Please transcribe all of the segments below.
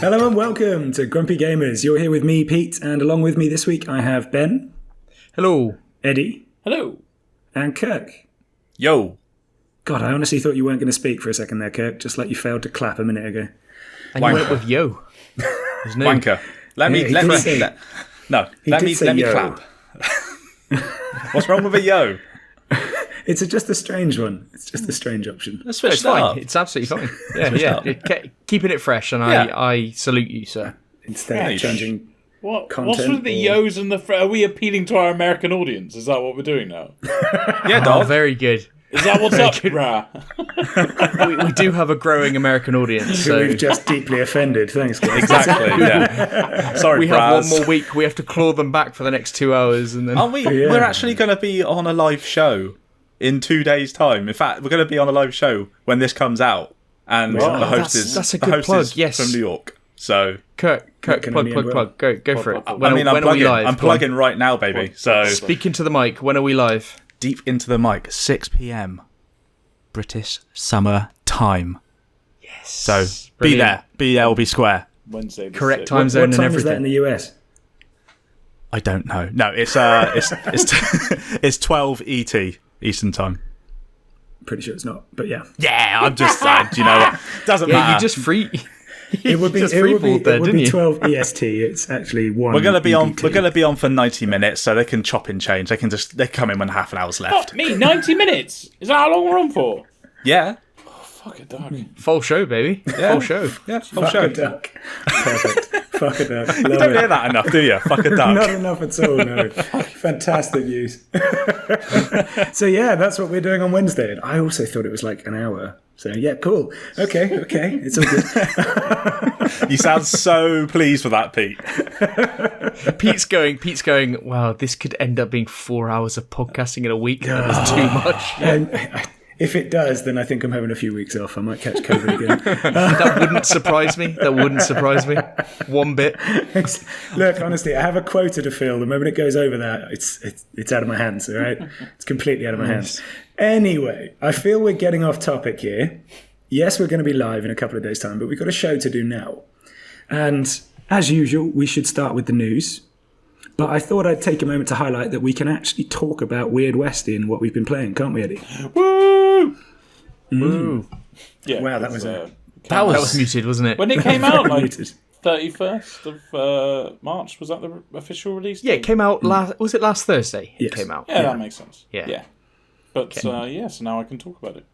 Hello and welcome to Grumpy Gamers. You're here with me, Pete, and along with me this week I have Ben. Hello. Eddie. Hello. And Kirk. Yo. God, I honestly thought you weren't going to speak for a second there, Kirk, just like you failed to clap a minute ago. And you went with yo. No... Wanker. Let me clap. What's wrong with a yo? It's just a strange one. It's just a strange option. Let's switch it's that fine. up. It's absolutely fine. Yeah. Keeping it fresh, and I salute you, sir. Instead of changing content. What's with the yos and the... Are we appealing to our American audience? Is that what we're doing now? Yeah, dog. Oh, very good. Is that what's up, brah? We do have a growing American audience. So we've just deeply offended. Thanks, guys. Exactly, yeah. Sorry, we have one more week. We have to claw them back for the next 2 hours. And then... Aren't we? Yeah. We're actually going to be on a live show in 2 days' time. In fact, we're going to be on a live show when this comes out. And the host that's a good plug. Yes, from New York. So Kirk, plug. Go for it. When are we live? I'm plugging right now, baby. So speak into the mic. When are we live? Deep into the mic. 6 p.m. British summer time. Yes. So brilliant. Be there or be square. Wednesday. Correct time zone and everything. What time is that in the US? I don't know. No, it's it's 12 ET Eastern time. Pretty sure it's not, but yeah. Yeah, I'm just do you know what? Doesn't matter. You just free. It would be 12 EST. It's actually 1. We're going to be on. We're going to be on for 90 minutes, so they can chop and change. They come in when half an hour's left. Fuck me, 90 minutes. Is that how long we're on for? Yeah. Oh, fuck a duck. Full show, baby. Yeah. Full show. Yeah. Full show. A duck. Perfect. Fuck a duck. You don't hear that enough, do you? Fuck a duck. Not enough at all. No. Fantastic use. So yeah, that's what we're doing on Wednesday. And I also thought it was like an hour. So yeah, cool. Okay, it's all good. You sound so pleased with that, Pete. Pete's going, wow, this could end up being 4 hours of podcasting in a week. That's too much. And if it does, then I think I'm having a few weeks off. I might catch COVID again. That wouldn't surprise me. One bit. Look, honestly, I have a quota to fill. The moment it goes over that, it's out of my hands, all right? It's completely out of my hands. Anyway, I feel we're getting off topic here. Yes, we're going to be live in a couple of days' time, but we've got a show to do now. And as usual, we should start with the news. But I thought I'd take a moment to highlight that we can actually talk about Weird West in what we've been playing, can't we, Eddie? Woo! Woo. Yeah, wow, that was muted, wasn't it? When it came out, like 31st of March, was that the official release date? Yeah, it came out was it last Thursday? Yes. It came out. Yeah, that makes sense. Yeah. But so now I can talk about it.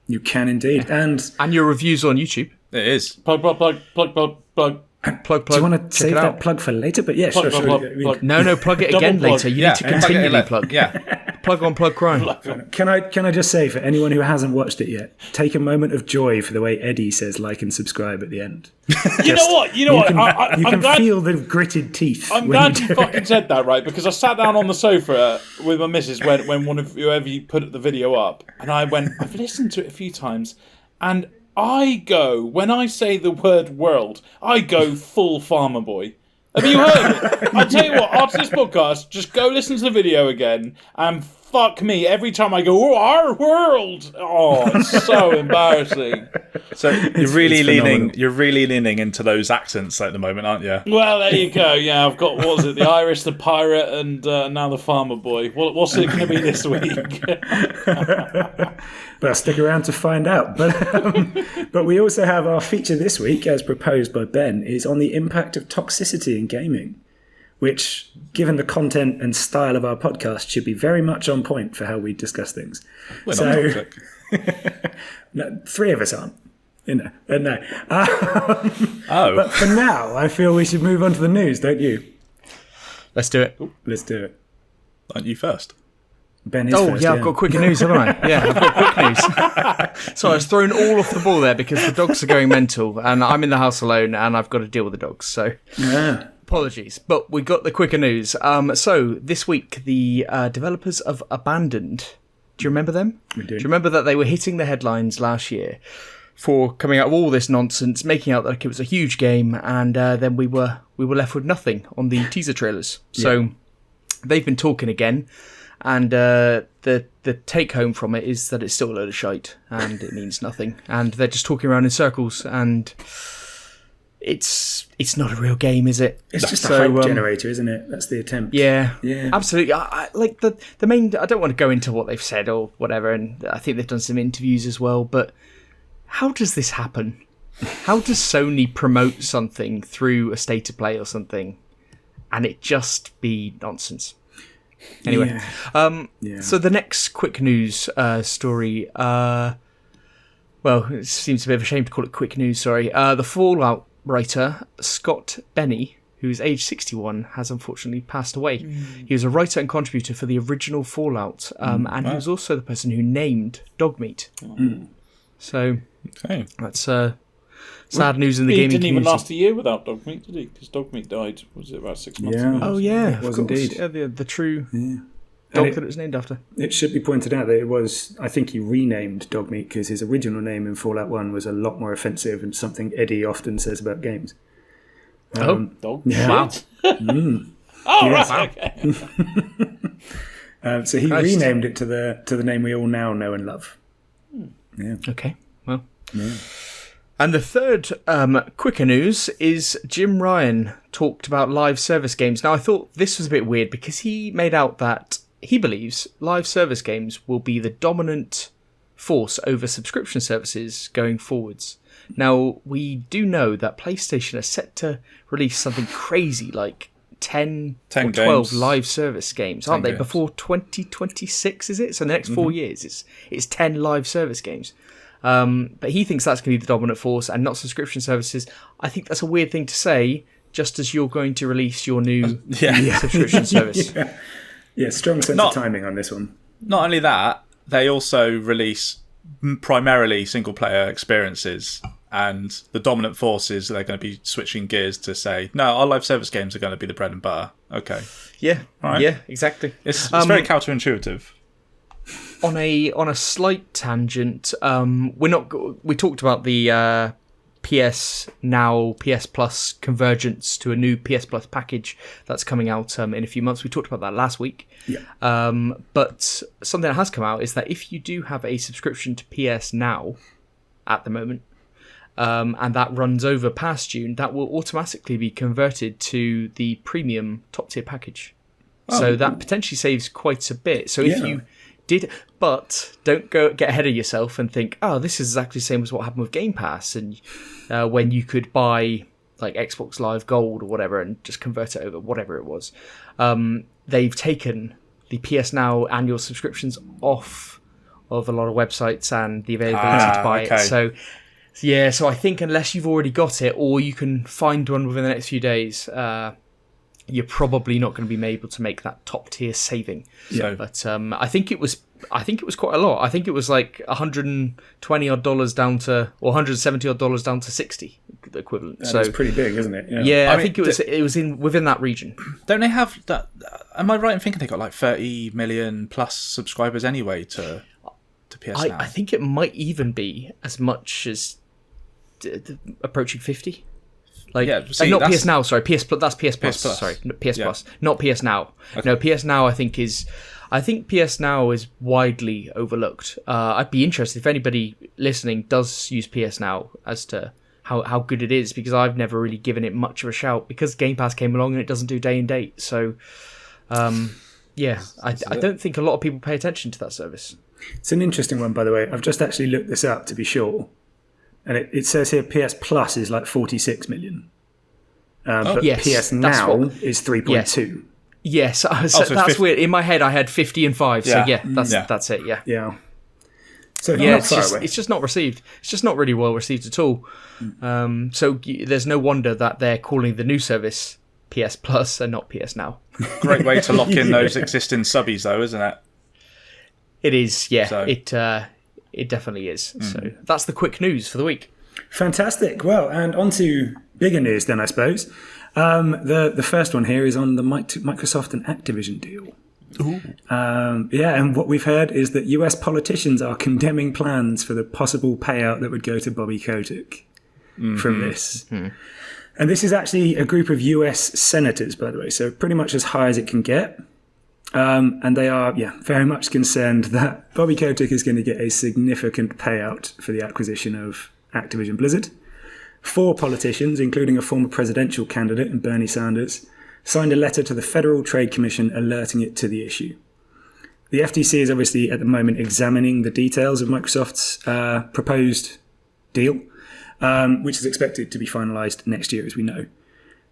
You can indeed. And your reviews on YouTube. It is. Plug. Do you want to save that plug for later? But yeah, sure. Plug. No, plug it again later. You need to continually plug. Yeah. Plug on plug crime. Can I just say, for anyone who hasn't watched it yet, take a moment of joy for the way Eddie says like and subscribe at the end. You know what? You can feel the gritted teeth. I'm glad you fucking said that, right? Because I sat down on the sofa with my missus when one of whoever you put the video up, and I've listened to it a few times, and when I say the word world, I go full Farmer Boy. Have you heard it? I tell you what, after this podcast, just go listen to the video again, and fuck me, every time I go, oh, our world! Oh, it's so embarrassing. So you're really leaning into those accents at the moment, aren't you? Well, there you go. Yeah, I've got, what was it, the Irish, the pirate, and now the Farmer Boy. What's it going to be this week? Well, stick around to find out. But we also have our feature this week, as proposed by Ben, is on the impact of toxicity in gaming, which, given the content and style of our podcast, should be very much on point for how we discuss things. We're not toxic. No, 3 of us aren't. No. Oh. But for now, I feel we should move on to the news, don't you? Let's do it. Let's do it. Aren't you first? Ben is first, I've got quicker news, haven't I? Yeah, I've got quick news. So I was thrown all off the ball there because the dogs are going mental and I'm in the house alone and I've got to deal with the dogs. So yeah. Apologies, but we got the quicker news. So this week, the developers of Abandoned. Do you remember them? We do. Do you remember that they were hitting the headlines last year for coming out of all this nonsense, making out like it was a huge game, and then we were left with nothing on the teaser trailers. So they've been talking again, and the take home from it is that it's still a load of shite and it means nothing, and they're just talking around in circles, and it's not a real game, is it? It's just a hype generator, isn't it? That's the attempt. Yeah, absolutely. I like the main. I don't want to go into what they've said or whatever, and I think they've done some interviews as well. But how does this happen? How does Sony promote something through a state of play or something, and it just be nonsense? Anyway, so the next quick news story. Well, it seems a bit of a shame to call it quick news. Sorry, the Fallout writer Scott Benny, who's aged 61, has unfortunately passed away. He was a writer and contributor for the original Fallout, and he was also the person who named Dogmeat. So that's sad news in the gaming community. He didn't even last a year without Dogmeat, did he? Because Dogmeat died, was it about 6 months ago? Oh yeah, it was indeed. Yeah, the true dog that it was named after. It should be pointed out that it was, I think he renamed Dogmeat because his original name in Fallout 1 was a lot more offensive and something Eddie often says about games. Dog? Yeah. Wow. Oh, yes. Right, okay. So he renamed it to the name we all now know and love. Yeah. Okay, well. Yeah. And the third quicker news is Jim Ryan talked about live service games. Now, I thought this was a bit weird because he made out that he believes live service games will be the dominant force over subscription services going forwards. Now, we do know that PlayStation are set to release something crazy like 10 or 12 games. live service games, aren't they? Games. Before 2026, is it? So the next 4 years, it's 10 live service games. But he thinks that's going to be the dominant force and not subscription services. I think that's a weird thing to say, just as you're going to release your new subscription service. Yeah, strong sense of timing on this one. Not only that, they also release primarily single-player experiences, and the dominant force is they're going to be switching gears to say, no, our live service games are going to be the bread and butter. Okay. Yeah, right. Yeah, exactly. It's very counterintuitive. On a slight tangent, we talked about the PS Now, PS Plus convergence to a new PS Plus package that's coming out in a few months. We talked about that last week. Yeah. But something that has come out is that if you do have a subscription to PS Now at the moment, and that runs over past June, that will automatically be converted to the premium top tier package. So that potentially saves quite a bit. So if you did, but don't get ahead of yourself and think, oh, this is exactly the same as what happened with Game Pass, and when you could buy like Xbox Live Gold or whatever and just convert it over, whatever it was. They've taken the PS Now annual subscriptions off of a lot of websites and the availability to buy it. So yeah, so I think unless you've already got it or you can find one within the next few days, you're probably not going to be able to make that top tier saving. Yeah. But I think it was quite a lot. I think it was like $120 odd down to, or $170 odd down to 60, the equivalent. So it's pretty big, isn't it? Yeah, I think it was within that region. Don't they have that? Am I right in thinking they got like 30 million plus subscribers anyway to PS Now? I think it might even be as much as approaching 50. Like, not PS Now, sorry, PS Plus. That's PS Plus. Sorry, PS Plus, not PS Now. Okay. No, PS Now. I think PS Now is widely overlooked. I'd be interested if anybody listening does use PS Now as to how good it is, because I've never really given it much of a shout because Game Pass came along and it doesn't do day and date. So, I don't think a lot of people pay attention to that service. It's an interesting one, by the way. I've just actually looked this up to be sure. And it says here PS Plus is like 46 million. But yes, PS Now is 3.2. Yes, that's weird. In my head, I had 50 and 5. So that's it. Yeah. Yeah. So it's just not received. It's just not really well received at all. So there's no wonder that they're calling the new service PS Plus and not PS Now. Great way to lock in those existing subbies, though, isn't it? It is. Yeah. So. It definitely is. So that's the quick news for the week. Fantastic. Well, and on to bigger news then, I suppose. The first one here is on the Microsoft and Activision deal. And what we've heard is that US politicians are condemning plans for the possible payout that would go to Bobby Kotick from this. And this is actually a group of US senators, by the way, so pretty much as high as it can get. And they are, very much concerned that Bobby Kotick is going to get a significant payout for the acquisition of Activision Blizzard. 4 politicians, including a former presidential candidate and Bernie Sanders, signed a letter to the Federal Trade Commission alerting it to the issue. The FTC is obviously at the moment examining the details of Microsoft's proposed deal, which is expected to be finalised next year, as we know.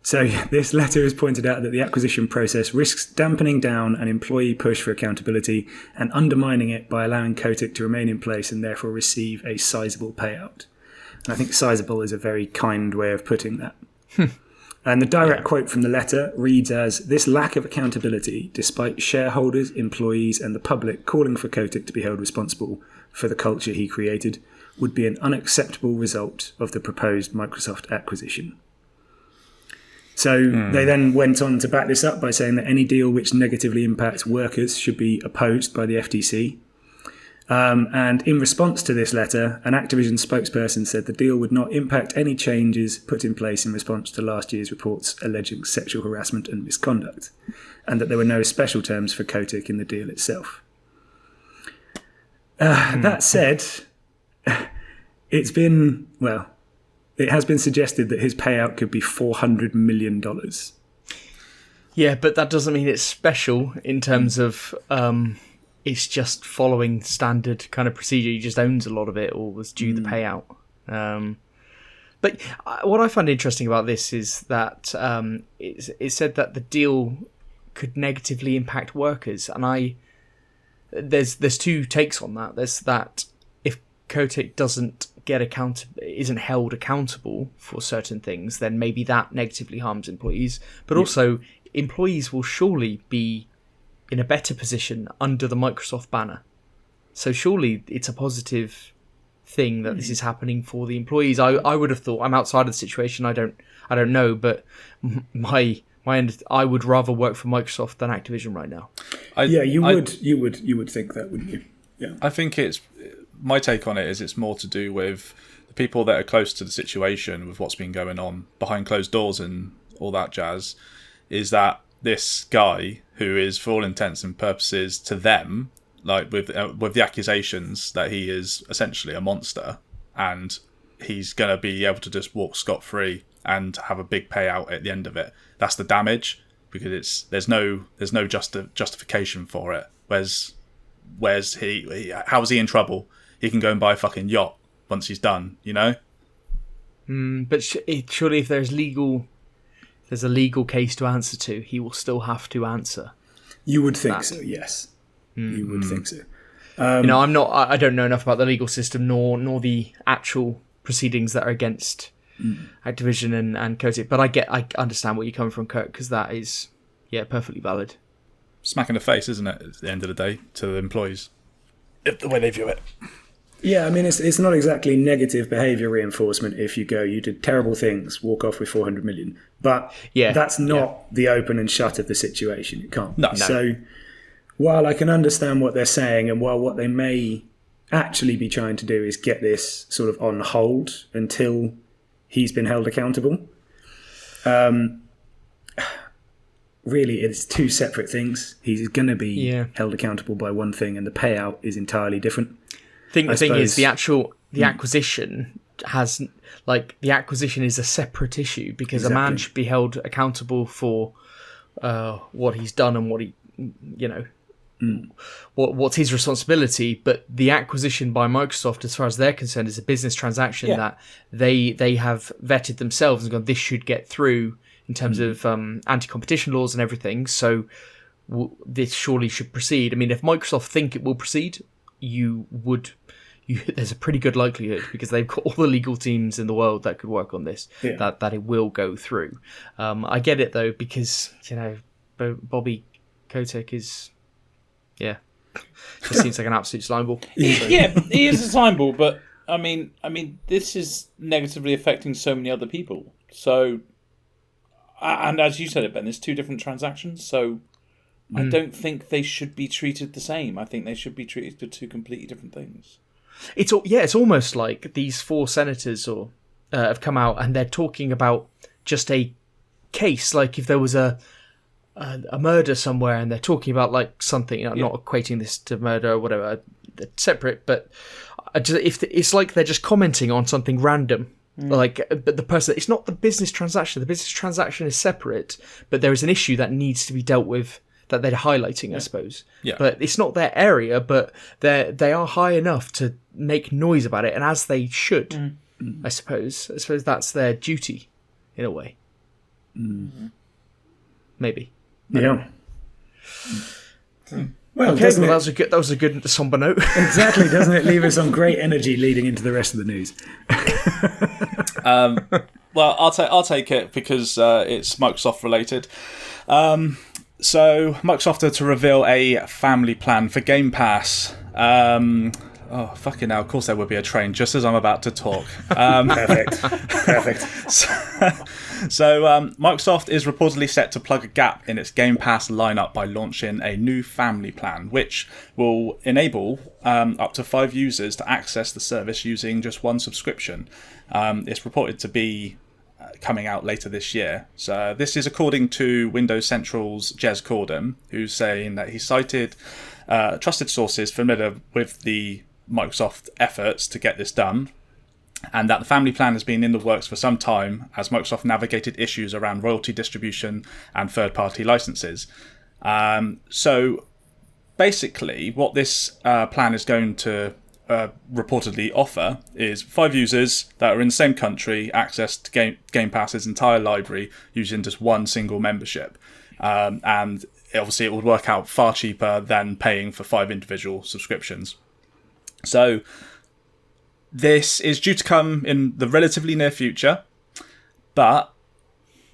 So this letter has pointed out that the acquisition process risks dampening down an employee push for accountability and undermining it by allowing Kotick to remain in place and therefore receive a sizable payout. And I think sizable is a very kind way of putting that. And the direct quote from the letter reads as, "This lack of accountability, despite shareholders, employees and the public calling for Kotick to be held responsible for the culture he created, would be an unacceptable result of the proposed Microsoft acquisition." So they then went on to back this up by saying that any deal which negatively impacts workers should be opposed by the FTC. And in response to this letter, an Activision spokesperson said the deal would not impact any changes put in place in response to last year's reports alleging sexual harassment and misconduct, and that there were no special terms for Kotick in the deal itself. That said, it has been suggested that his payout could be $400 million. Yeah, but that doesn't mean it's special in terms of it's just following standard kind of procedure. He just owns a lot of it or was due the payout. But what I find interesting about this is that it said that the deal could negatively impact workers. And there's 2 takes on that. There's that if Kotick isn't held accountable for certain things, then maybe that negatively harms employees. But also, employees will surely be in a better position under the Microsoft banner. So surely it's a positive thing that this is happening for the employees. I would have thought, I'm outside of the situation, I don't know, but my end, I would rather work for Microsoft than Activision right now. You would think that, wouldn't you? Yeah. I think my take on it is it's more to do with the people that are close to the situation with what's been going on behind closed doors and all that jazz, is that this guy, who is for all intents and purposes to them, like with the accusations that he is essentially a monster and he's going to be able to just walk scot-free and have a big payout at the end of it. That's the damage, because there's no justification for it. Where's he? How is he in trouble? He can go and buy a fucking yacht once he's done, you know? But surely if there's a legal case to answer to, he will still have to answer. You would think so, yes. You would think so. I don't know enough about the legal system nor the actual proceedings that are against Activision and Kotick, but I understand where you're coming from, Kurt, because that is perfectly valid. Smack in the face, isn't it, at the end of the day, to the employees, the way they view it. Yeah, I mean, it's not exactly negative behaviour reinforcement if you did terrible things, walk off with 400 million. But that's not the open and shut of the situation. It can't. No. So while I can understand what they're saying, and while what they may actually be trying to do is get this sort of on hold until he's been held accountable, really it's 2 separate things. He's going to be held accountable by one thing, and the payout is entirely different. The thing is, the acquisition has, the acquisition is a separate issue, because a man should be held accountable for what he's done and what he, what's his responsibility. But the acquisition by Microsoft, as far as they're concerned, is a business transaction that they have vetted themselves and gone, this should get through in terms of anti-competition laws and everything. So this surely should proceed. I mean, if Microsoft think it will proceed, there's a pretty good likelihood, because they've got all the legal teams in the world that could work on this, that it will go through. I get it though, because Bobby Kotick is just seems like an absolute slimeball. He is a slimeball, but I mean this is negatively affecting so many other people. So and as you said it, Ben, there's two different transactions, so I don't think they should be treated the same. I think they should be treated as two completely different things. It's almost like these 4 senators have come out and they're talking about just a case, like if there was a murder somewhere, and they're talking about like something, not equating this to murder or whatever, they're separate, but if it's like they're just commenting on something random. Like, but the person, it's not the business transaction. The business transaction is separate, but there is an issue that needs to be dealt with that they're highlighting, I suppose. Yeah. But it's not their area, but they are high enough to make noise about it, and as they should, I suppose. I suppose that's their duty, in a way. Maybe. Yeah. Well, Okay, well, that was a good somber note. Exactly, doesn't it leave us on great energy leading into the rest of the news? Well, I'll take it because it's Microsoft related. So Microsoft are to reveal a family plan for Game Pass. Oh, fucking hell, of course there would be a train just as I'm about to talk. Perfect. So Microsoft is reportedly set to plug a gap in its Game Pass lineup by launching a new family plan, which will enable up to 5 users to access the service using just one subscription. It's reported to be coming out later this year. So this is according to Windows Central's Jez Corden, who's saying that he cited trusted sources familiar with the Microsoft efforts to get this done, and that the family plan has been in the works for some time as Microsoft navigated issues around royalty distribution and third-party licenses. So basically what this plan is going to reportedly offer is 5 users that are in the same country access to Game Pass's entire library using just one single membership. And obviously it would work out far cheaper than paying for 5 individual subscriptions. So this is due to come in the relatively near future, but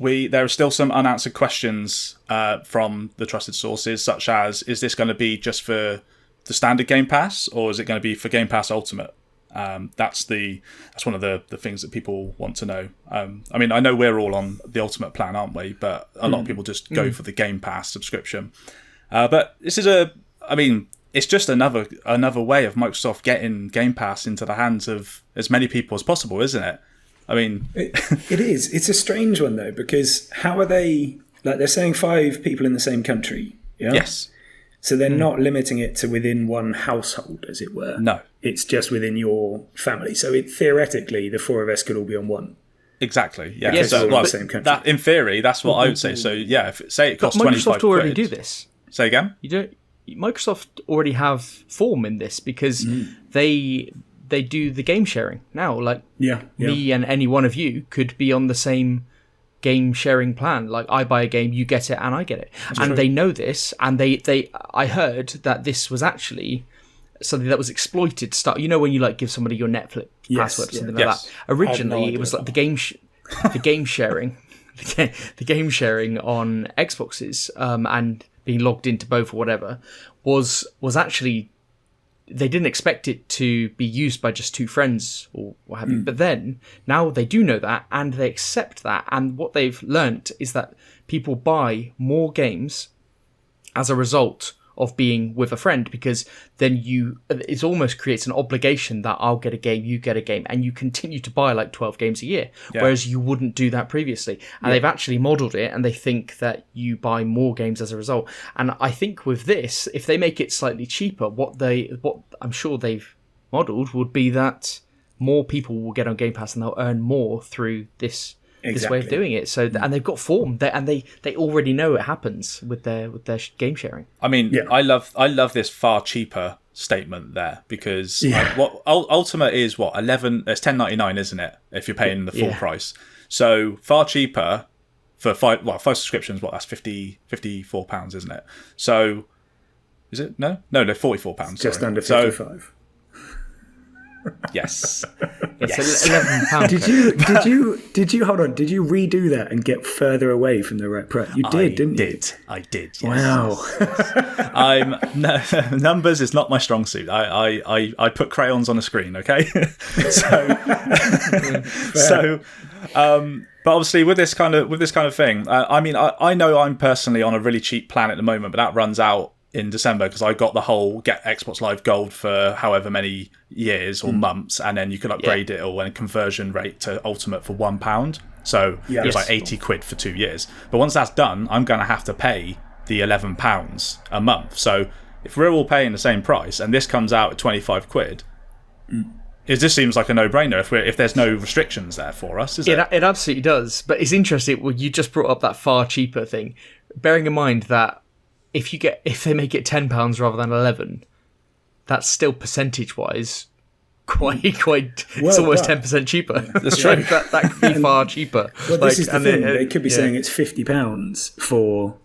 there are still some unanswered questions from the trusted sources, such as, is this going to be just for the standard Game Pass, or is it going to be for Game Pass Ultimate? That's one of the things that people want to know. I mean, I know we're all on the Ultimate plan, aren't we? But a lot of people just go for the Game Pass subscription. But this is it's just another way of Microsoft getting Game Pass into the hands of as many people as possible, isn't it? I mean, it is. It's a strange one though, because how are they? Like, they're saying 5 people in the same country. Yeah? Yes. So they're not limiting it to within one household, as it were. No. It's just within your family. So theoretically, the 4 of us could all be on one. Exactly. Yeah. Yes, so, in the same country. In theory, that's what I would say. So yeah, say it costs £25. Microsoft already do this. Say again? Microsoft already have form in this because they do the game sharing now. Like me and any one of you could be on the same game sharing plan. Like, I buy a game, you get it, and I get it. And they know this, and I heard that this was actually something that was exploited to start. You know, when you like give somebody your Netflix password or something like that. Originally, it was like the game sharing, the game sharing on Xboxes, and being logged into both or whatever was actually, they didn't expect it to be used by just 2 friends or what have you. But then now they do know that, and they accept that. And what they've learnt is that people buy more games as a result of being with a friend, because then it almost creates an obligation that I'll get a game, you get a game, and you continue to buy like 12 games a year, whereas you wouldn't do that previously. And they've actually modelled it, and they think that you buy more games as a result. And I think with this, if they make it slightly cheaper, what I'm sure they've modelled would be that more people will get on Game Pass and they'll earn more through this way of doing it. So, and they've got form, and they already know it happens with their game sharing. I mean, I love this far cheaper statement there, because what Ultimate is, what, 11? It's $10.99, isn't it? If you're paying the full price, so far cheaper for 5 subscriptions. What, that's £54, isn't it? So is it? No, they're £44. Just under 55. Yes. It's £11. Did you hold on? Did you redo that and get further away from the right price? You did, didn't you? I did. Yes. Wow. Numbers is not my strong suit. I put crayons on a screen. Okay. But obviously, with this kind of thing, I know I'm personally on a really cheap plan at the moment, but that runs out in December because I got the whole get Xbox Live Gold for however many years or months, and then you can upgrade it or a conversion rate to Ultimate for £1. So it was like 80 quid for 2 years. But once that's done, I'm going to have to pay the £11 a month. So if we're all paying the same price and this comes out at 25 quid. It just seems like a no-brainer if there's no restrictions there for us, is it? It absolutely does. But it's interesting. Well, you just brought up that far cheaper thing, bearing in mind that if they make it £10 rather than 11, that's still percentage-wise quite. It's almost 10% cheaper. That's true. that could be far cheaper. Well, this is the thing. They could be saying it's £50 for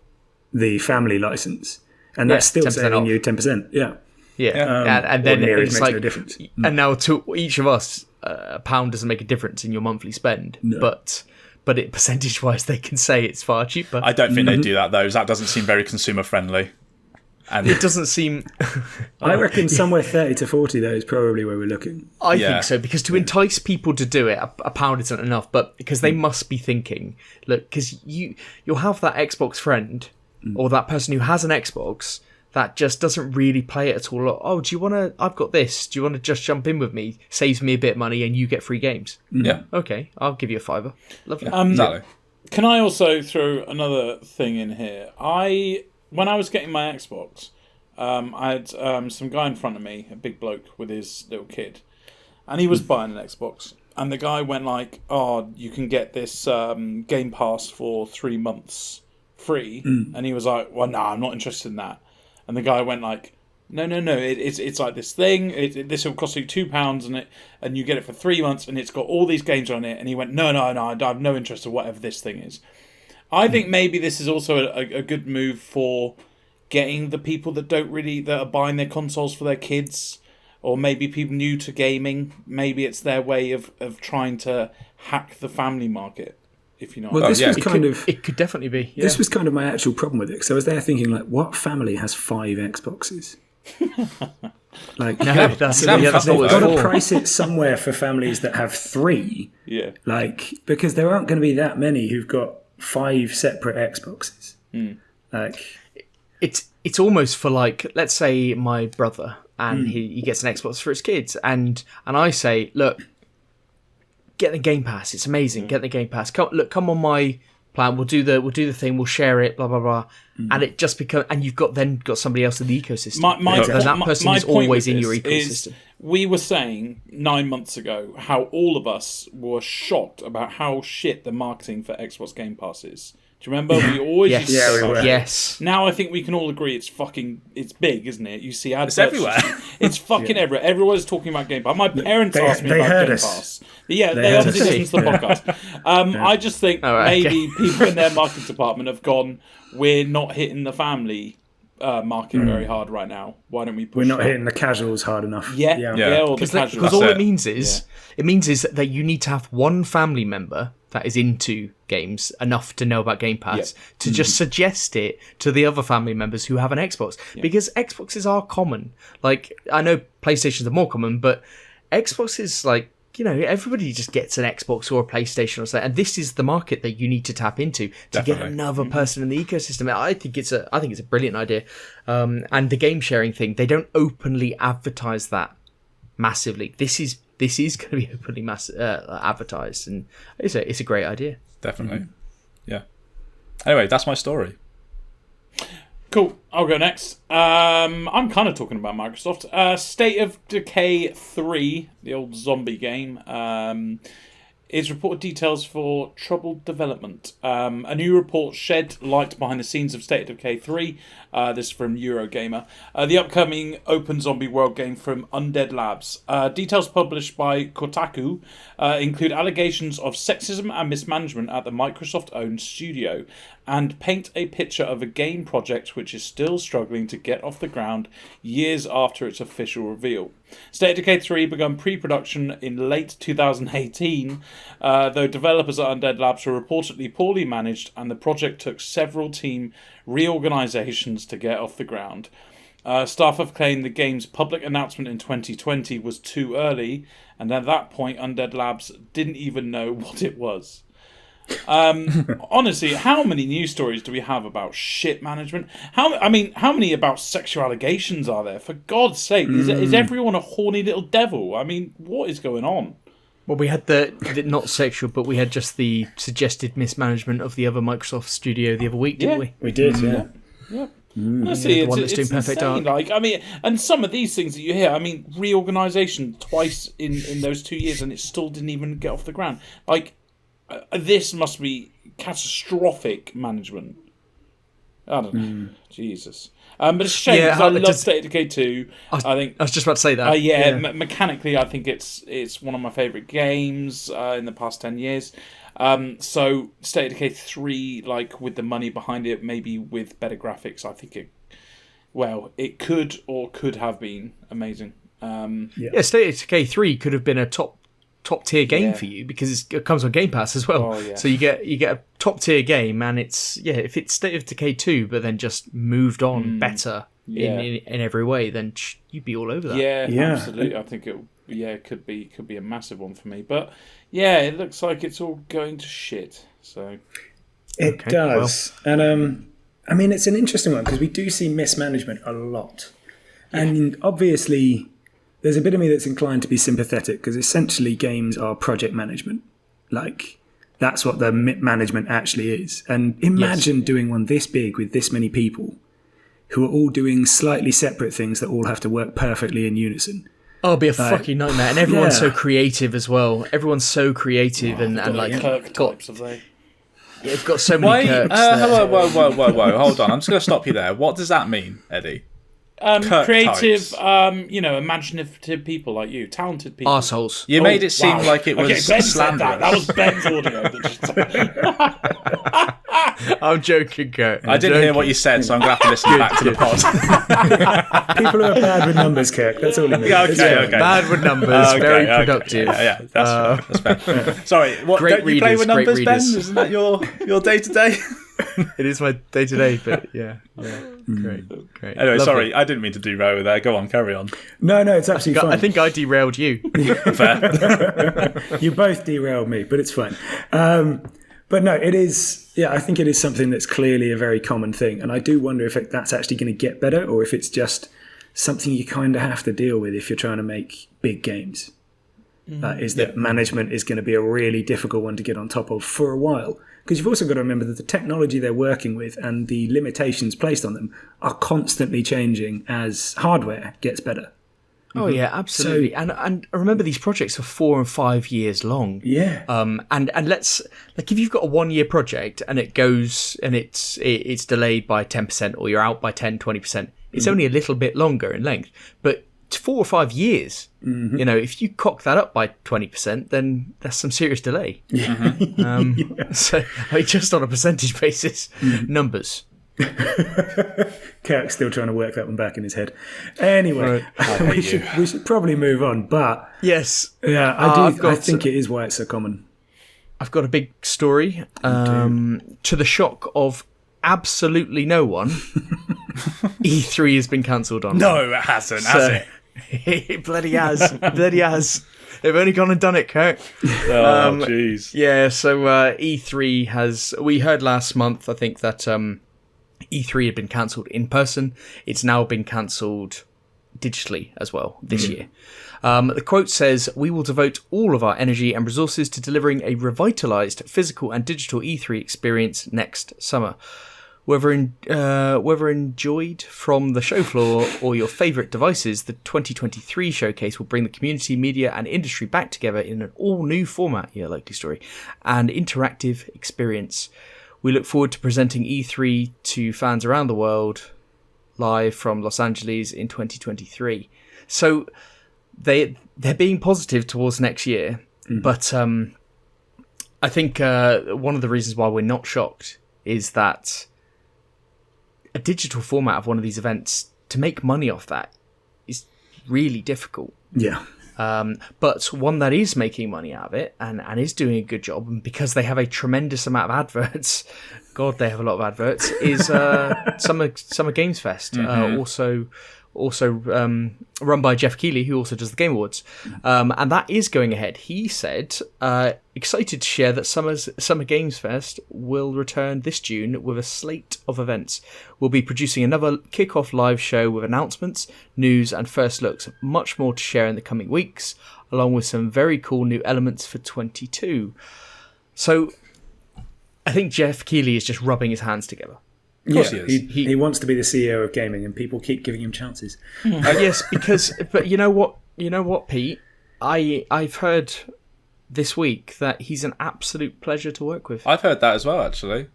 the family license, and that's still saving you 10%. Yeah. Yeah, and then it's makes like, no difference. And now to each of us, a pound doesn't make a difference in your monthly spend, but it percentage-wise, they can say it's far cheaper. I don't think they do that though. That doesn't seem very consumer-friendly. And it doesn't seem. I reckon somewhere 30 to 40 though is probably where we're looking. I think so, because to entice people to do it, a pound isn't enough. But because they must be thinking, look, because you'll have that Xbox friend or that person who has an Xbox that just doesn't really play it at all. Oh, do you want to? I've got this. Do you want to just jump in with me? Saves me a bit of money, and you get free games. Yeah. Okay, I'll give you a £5. Lovely. Exactly. Can I also throw another thing in here? When I was getting my Xbox, I had some guy in front of me, a big bloke with his little kid, and he was buying an Xbox. And the guy went like, "Oh, you can get this Game Pass for 3 months free," and he was like, "Well, no, I'm not interested in that." And the guy went like, "No, it's like this thing. This will cost you £2, and you get it for 3 months, and it's got all these games on it." And he went, "No, I have no interest in whatever this thing is." I think maybe this is also a good move for getting the people that are buying their consoles for their kids, or maybe people new to gaming. Maybe it's their way of trying to hack the family market. If you know, well, this was it could definitely be. Yeah. This was kind of my actual problem with it. So I was there thinking, like, what family has 5 Xboxes? Like, that's they've got to price it somewhere for families that have 3. Yeah, like, because there aren't going to be that many who've got 5 separate Xboxes. Like, it's almost for, like, let's say my brother and he gets an Xbox for his kids, and I say, look, get the Game Pass. It's amazing. Get the Game Pass. Come on my plan. We'll do the thing. We'll share it. Blah blah blah. And it just becomes. And you've got somebody else in the ecosystem. And that person is always in your ecosystem. We were saying 9 months ago how all of us were shocked about how shit the marketing for Xbox Game Pass is. Do you remember? We always used to say we were. Yes. Now I think we can all agree it's big, isn't it? You see adverts. It's everywhere. It's fucking everywhere. Everyone's talking about Game Pass. My parents asked me about Game Pass. Yeah, they heard obviously us. listen to the podcast. I just think maybe people in their marketing department have gone, we're not hitting the family market very hard right now. Why don't we push we're not hitting the casuals hard enough. Because all it means is that you need to have one family member that is into games enough to know about Game Pass to just suggest it to the other family members who have an Xbox, because Xboxes are common. Like, I know PlayStations are more common, but Xbox is like, you know, everybody just gets an Xbox or a PlayStation or something, and this is the market that you need to tap into to get another person in the ecosystem. I think it's a brilliant idea, and the game sharing thing, they don't openly advertise that massively. This is going to be openly advertised, and it's a great idea. Definitely, yeah. Anyway, that's my story. Cool. I'll go next. I'm kind of talking about Microsoft. State of Decay 3, the old zombie game, is reported details for troubled development. A new report shed light behind the scenes of State of Decay 3. This is from Eurogamer. The upcoming open zombie world game from Undead Labs. Details published by Kotaku include allegations of sexism and mismanagement at the Microsoft-owned studio, and paint a picture of a game project which is still struggling to get off the ground years after its official reveal. State of Decay 3 began pre-production in late 2018, though developers at Undead Labs were reportedly poorly managed, and the project took several team reorganisations to get off the ground. Staff have claimed the game's public announcement in 2020 was too early, and at that point Undead Labs didn't even know what it was. Honestly, how many news stories do we have about shit management? How many about sexual allegations are there? For God's sake, is everyone a horny little devil? I mean, what is going on? Well, we had the not sexual, but we had just the suggested mismanagement of the other Microsoft studio the other week, didn't we? We did, yeah. Yep. Honestly, the one it's that's doing Perfect insane. Dark. Like, I mean, and some of these things that you hear, I mean, reorganisation twice in those 2 years, and it still didn't even get off the ground. Like, this must be catastrophic management. I don't know. Jesus. But it's a shame because I love State of Decay 2. I was just about to say that. Mechanically, I think it's one of my favourite games in the past 10 years. So State of Decay 3, like with the money behind it, maybe with better graphics, I think it could have been amazing. State of Decay 3 could have been a top tier game for you because it comes on Game Pass as well. So you get a top tier game, and it's if it's State of Decay 2, but then just moved on better in every way, then you'd be all over that. Yeah, absolutely. I think it could be a massive one for me, but it looks like it's all going to shit. So it does, and I mean it's an interesting one because we do see mismanagement a lot, and obviously. There's a bit of me that's inclined to be sympathetic because essentially games are project management. Like, that's what the management actually is. And imagine doing one this big with this many people who are all doing slightly separate things that all have to work perfectly in unison. Oh, it'd be a fucking nightmare. And everyone's so creative as well. Everyone's so creative and like... Kirk types, have they? They've got so many Kirks. Whoa. Hold on. I'm just going to stop you there. What does that mean, Eddie? Creative, imaginative people like you, talented people. Arseholes. You made it seem like it was slanderous. That was Ben's audio. I'm joking, Kurt. I didn't hear what you said, so I'm going to have to listen back to the pod. People who are bad with numbers, Kirk. That's all you need. Okay. Bad with numbers, very productive. Yeah, that's fair. Sorry, what, great don't you play with numbers, Ben? readers. Isn't that your day-to-day? It is my day-to-day, but great. Anyway, Lovely. Sorry, I didn't mean to derail there. Go on, carry on. No, it's absolutely fine. I think I derailed you. Fair. You both derailed me, but it's fine. But no, it is. Yeah, I think it is something that's clearly a very common thing, and I do wonder if that's actually going to get better, or if it's just something you kind of have to deal with if you're trying to make big games. Management is going to be a really difficult one to get on top of for a while. Because you've also got to remember that the technology they're working with and the limitations placed on them are constantly changing as hardware gets better. Oh yeah, absolutely. So, and remember, these projects are 4 and 5 years long. Yeah. And let's if you've got a 1 year project and it goes and it's delayed by 10% or you're out by 10, 20%, it's only a little bit longer in length. But 4 or 5 years, if you cock that up by 20%, then that's some serious delay. So just on a percentage basis, numbers. Kirk's still trying to work that one back in his head. Anyway, we should probably move on. But yes, I think it is why it's so common. I've got a big story. To the shock of absolutely no one, E3 has been cancelled on. No, it hasn't, has it? It bloody has. They've only gone and done it, Kirk. Oh, jeez. Yeah, so E3 has... We heard last month, I think, that E3 had been cancelled in person. It's now been cancelled digitally as well this year. The quote says, "We will devote all of our energy and resources to delivering a revitalised physical and digital E3 experience next summer. Whether enjoyed from the show floor or your favourite devices, the 2023 showcase will bring the community, media and industry back together in an all-new format," likely story, "and interactive experience. We look forward to presenting E3 to fans around the world live from Los Angeles in 2023. So they're being positive towards next year, but I think one of the reasons why we're not shocked is that a digital format of one of these events, to make money off that is really difficult. Yeah. But one that is making money out of it and is doing a good job, and because they have a tremendous amount of adverts, God, they have a lot of adverts, is Summer Games Fest. Also also run by Jeff Keighley, who also does the Game Awards. And that is going ahead. He said, excited to share that Summer Games Fest will return this June with a slate of events. We'll be producing another kickoff live show with announcements, news, and first looks. Much more to share in the coming weeks, along with some very cool new elements for 22. So I think Jeff Keighley is just rubbing his hands together. Of course he is. He wants to be the CEO of gaming, and people keep giving him chances. Yes, but you know what, Pete? I've heard this week that he's an absolute pleasure to work with. I've heard that as well, actually.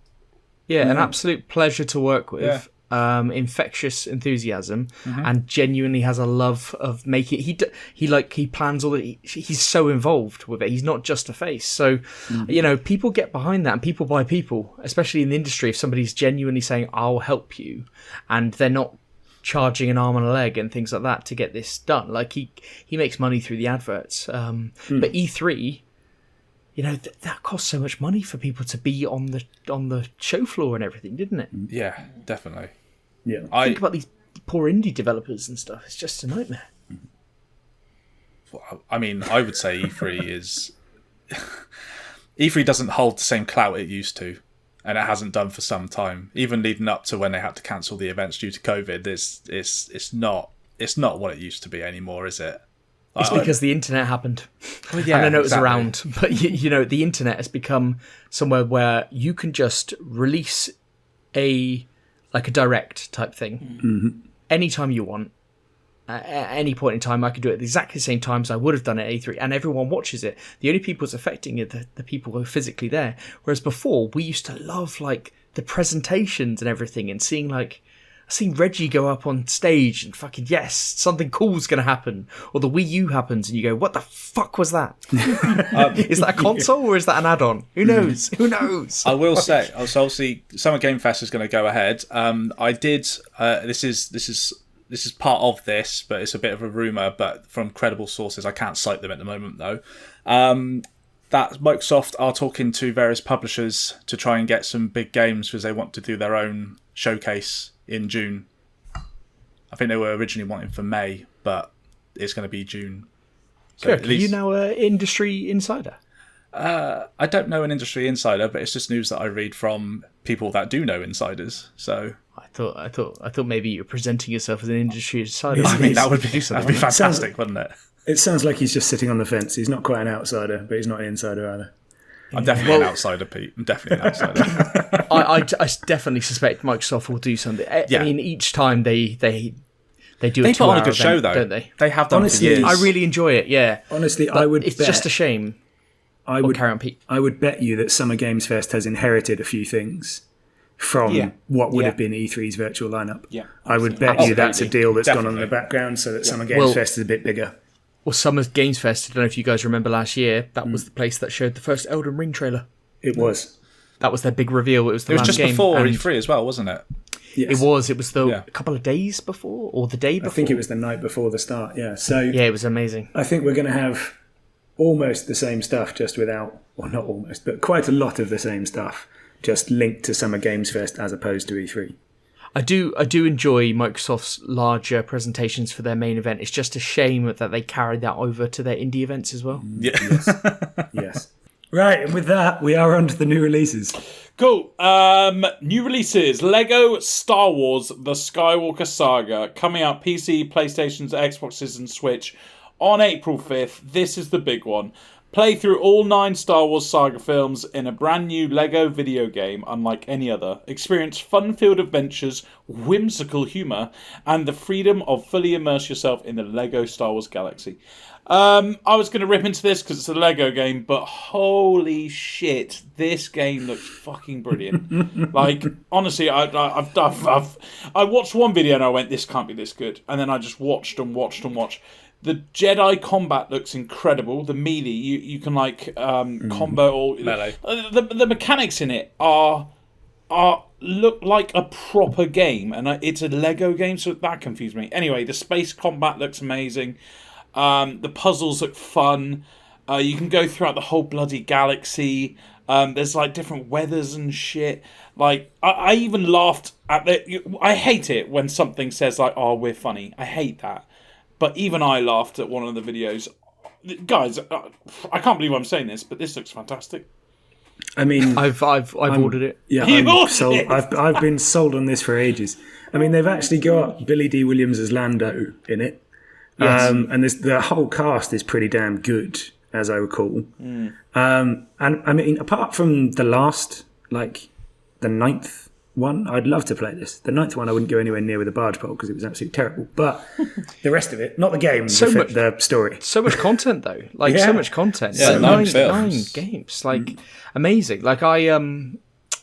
Yeah, an absolute pleasure to work with. Yeah. Infectious enthusiasm, and genuinely has a love of making. He plans all the. He's so involved with it. He's not just a face. So, people get behind that, and people buy people, especially in the industry. If somebody's genuinely saying, "I'll help you," and they're not charging an arm and a leg and things like that to get this done. Like he makes money through the adverts. But E3. That cost so much money for people to be on the show floor and everything, didn't it? Yeah, definitely. Yeah. Think about these poor indie developers and stuff. It's just a nightmare. I mean, I would say E3 is... E3 doesn't hold the same clout it used to, and it hasn't done for some time. Even leading up to when they had to cancel the events due to COVID, it's not what it used to be anymore, is it? It's because the internet happened. Well, yeah, and I know exactly. it was around, but the internet has become somewhere where you can just release a direct type thing anytime you want. At any point in time, I could do it at exactly the same time as I would have done at A3, and everyone watches it. The only people it's affecting are the people who are physically there. Whereas before, we used to love the presentations and everything, and seeing Reggie go up on stage and fucking, yes, something cool's going to happen. Or the Wii U happens and you go, what the fuck was that? Is that a console or is that an add-on? Who knows? Who knows? I will say, so obviously, Summer Game Fest is going to go ahead. I did, this is part of this, but it's a bit of a rumour, but from credible sources, I can't cite them at the moment though, that Microsoft are talking to various publishers to try and get some big games because they want to do their own showcase in June. I think they were originally wanting for May, but it's going to be June. So Kirk, are you now an industry insider? I don't know an industry insider, but it's just news that I read from people that do know insiders. So I thought maybe you're presenting yourself as an industry insider. I mean, that'd be fantastic, wouldn't it? It sounds like he's just sitting on the fence. He's not quite an outsider, but he's not an insider either. I'm definitely an outsider, Pete. I'm definitely an outsider. I definitely suspect Microsoft will do something. I mean, each time they do a 2-hour put on a good event, show, though, don't they? They have done Honestly, for years. I really enjoy it. Yeah. Honestly, But it's just a shame. I would carry on, Pete. I would bet you that Summer Games Fest has inherited a few things from what would have been E3's virtual lineup. Yeah, I would bet you that's a deal that's gone on in the background so that Summer Games Fest is a bit bigger. Well, Summer Games Fest, I don't know if you guys remember last year, that was the place that showed the first Elden Ring trailer. It was. That was their big reveal. It was the It was just game, before and E3 as well, wasn't it? Yes. It was a couple of days before, or the day before. I think it was the night before the start, yeah. So yeah, it was amazing. I think we're going to have almost the same stuff, just without, well, not almost, but quite a lot of the same stuff, just linked to Summer Games Fest as opposed to E3. I do enjoy Microsoft's larger presentations for their main event. It's just a shame that they carried that over to their indie events as well. Yeah. Yes. Right, and with that, we are on to the new releases. Cool. New releases. Lego Star Wars The Skywalker Saga coming out PC, PlayStations, Xboxes and Switch on April 5th. This is the big one. Play through all 9 Star Wars saga films in a brand new Lego video game unlike any other. Experience fun-filled adventures, whimsical humour, and the freedom of fully immerse yourself in the Lego Star Wars galaxy. I was going to rip into this because it's a Lego game, but holy shit, this game looks fucking brilliant. Like, honestly, I watched one video and I went, this can't be this good. And then I just watched and watched and watched. The Jedi combat looks incredible. The melee, you can combo all. Melee. The mechanics in it are look like a proper game, and it's a Lego game, so that confused me. Anyway, the space combat looks amazing. The puzzles look fun. You can go throughout the whole bloody galaxy. There's like different weathers and shit. Like I even laughed at I hate it when something says like, "Oh, we're funny." I hate that. But even I laughed at one of the videos. Guys, I can't believe I'm saying this, but this looks fantastic. I mean, I've ordered it. Yeah, I've been sold on this for ages. I mean, they've actually got Billy D. Williams as Lando in it, and the whole cast is pretty damn good, as I recall. And I mean, apart from the last, like the 9th one, I'd love to play this. The 9th one, I wouldn't go anywhere near with a barge pole because it was absolutely terrible. But the rest of it, not the game, the story. So much content though, like so much content. Yeah, like nine games, like amazing. Like I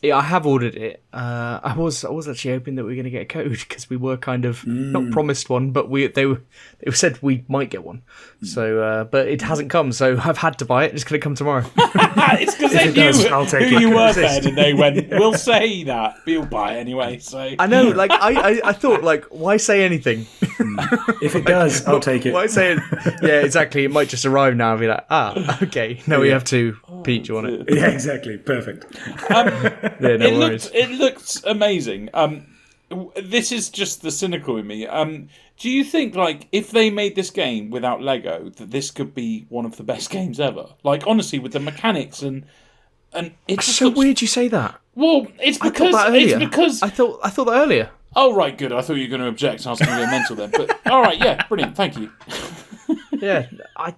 have ordered it. I was actually hoping that we were going to get a code because we were kind of not promised one, but they said we might get one. So, but it hasn't come. So I've had to buy it. It's going to come tomorrow. It's because they knew who you were, Ben, and they went, "We'll say that, but you'll buy it anyway." So I know. Like I thought, like, why say anything? If it does, I'll take it. Why say it? Yeah, exactly. It might just arrive now and be like, okay. No, we have to Peach on it. Yeah, exactly. Perfect. Yeah, no worries. It looks amazing. This is just the cynical in me. Do you think, like, if they made this game without Lego, that this could be one of the best games ever? Like, honestly, with the mechanics and it just so looks... weird you say that. Well, it's because I thought that earlier. Oh right, good. I thought you were going to object. I was going to go mental then. But all right, yeah, brilliant. Thank you. Yeah, I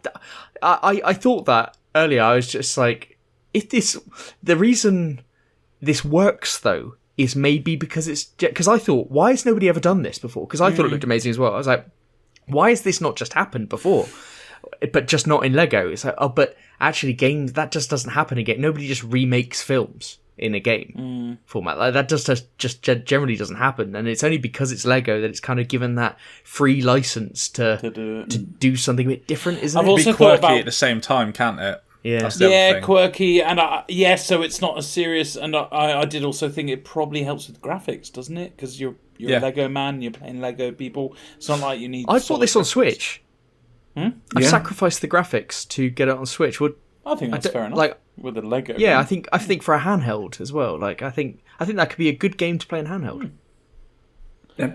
thought that earlier. I was just like, the reason this works though is maybe because I thought, why has nobody ever done this before? Because I thought it looked amazing as well. I was like, why has this not just happened before? But just not in Lego. It's like, oh, but actually, games that just doesn't happen again. Nobody just remakes films in a game format. Like, that just generally doesn't happen, and it's only because it's Lego that it's kind of given that free license to do something a bit different, isn't it? It can be quirky at the same time, can't it? Yeah, quirky, and so it's not as serious. And I did also think it probably helps with graphics, doesn't it? Because you're a Lego man, you're playing Lego people. It's not like you need. I bought this on Switch. I've sacrificed the graphics to get it on Switch. I think that's fair enough. Like, with the Lego. Yeah, game. I think for a handheld as well. Like I think that could be a good game to play in handheld.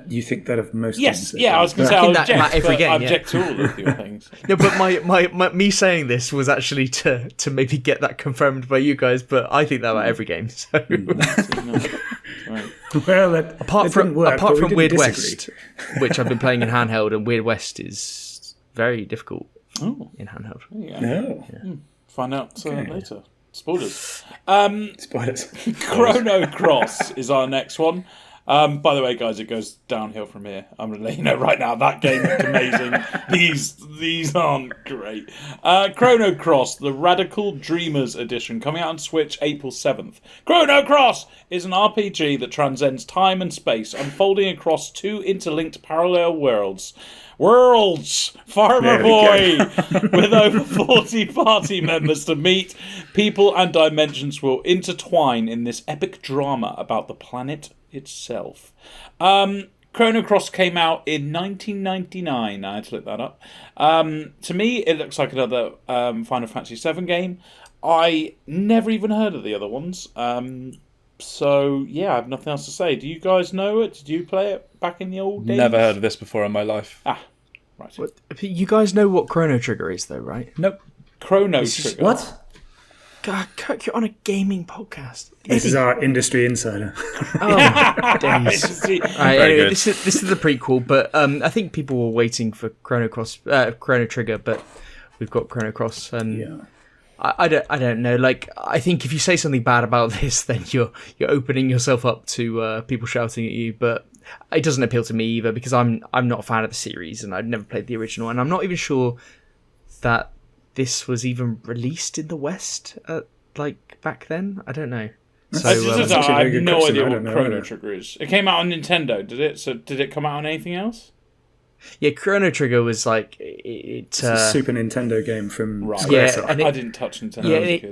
You think that of most yes, games? Yeah, I was going to say I object to all of your things. No, but my me saying this was actually to maybe get that confirmed by you guys. But I think that about every game. So. Well, apart from Weird West, which I've been playing in handheld, and Weird West is very difficult in handheld. Find out later. Spoilers. Spoilers. Chrono Cross is our next one. By the way, guys, it goes downhill from here. I'm going to let you know right now, that game looked amazing. These aren't great. Chrono Cross, the Radical Dreamers Edition, coming out on Switch April 7th. Chrono Cross is an RPG that transcends time and space, unfolding across two interlinked parallel worlds. Farmer Boy! With over 40 party members to meet, people and dimensions will intertwine in this epic drama about the planet itself. Chrono Cross came out in 1999. I had to look that up. To me, it looks like another Final Fantasy VII game. I never even heard of the other ones. So, yeah, I have nothing else to say. Do you guys know it? Did you play it back in the old days? Never heard of this before in my life. Right. You guys know what Chrono Trigger is, though, right? Nope. Chrono Trigger. What? God, Kirk, you're on a gaming podcast. This is our industry insider. Oh, days. Anyway, this is the prequel, but I think people were waiting for Chrono Trigger, but we've got Chrono Cross, and I don't know. Like, I think if you say something bad about this, then you're opening yourself up to people shouting at you. But it doesn't appeal to me either because I'm not a fan of the series, and I've never played the original, and I'm not even sure that this was even released in the West, like back then. I don't know. So, I have no idea what Chrono Trigger is. It came out on Nintendo, did it? So did it come out on anything else? Yeah, Chrono Trigger was like it's a Super Nintendo game from Squaresoft. I didn't touch Nintendo.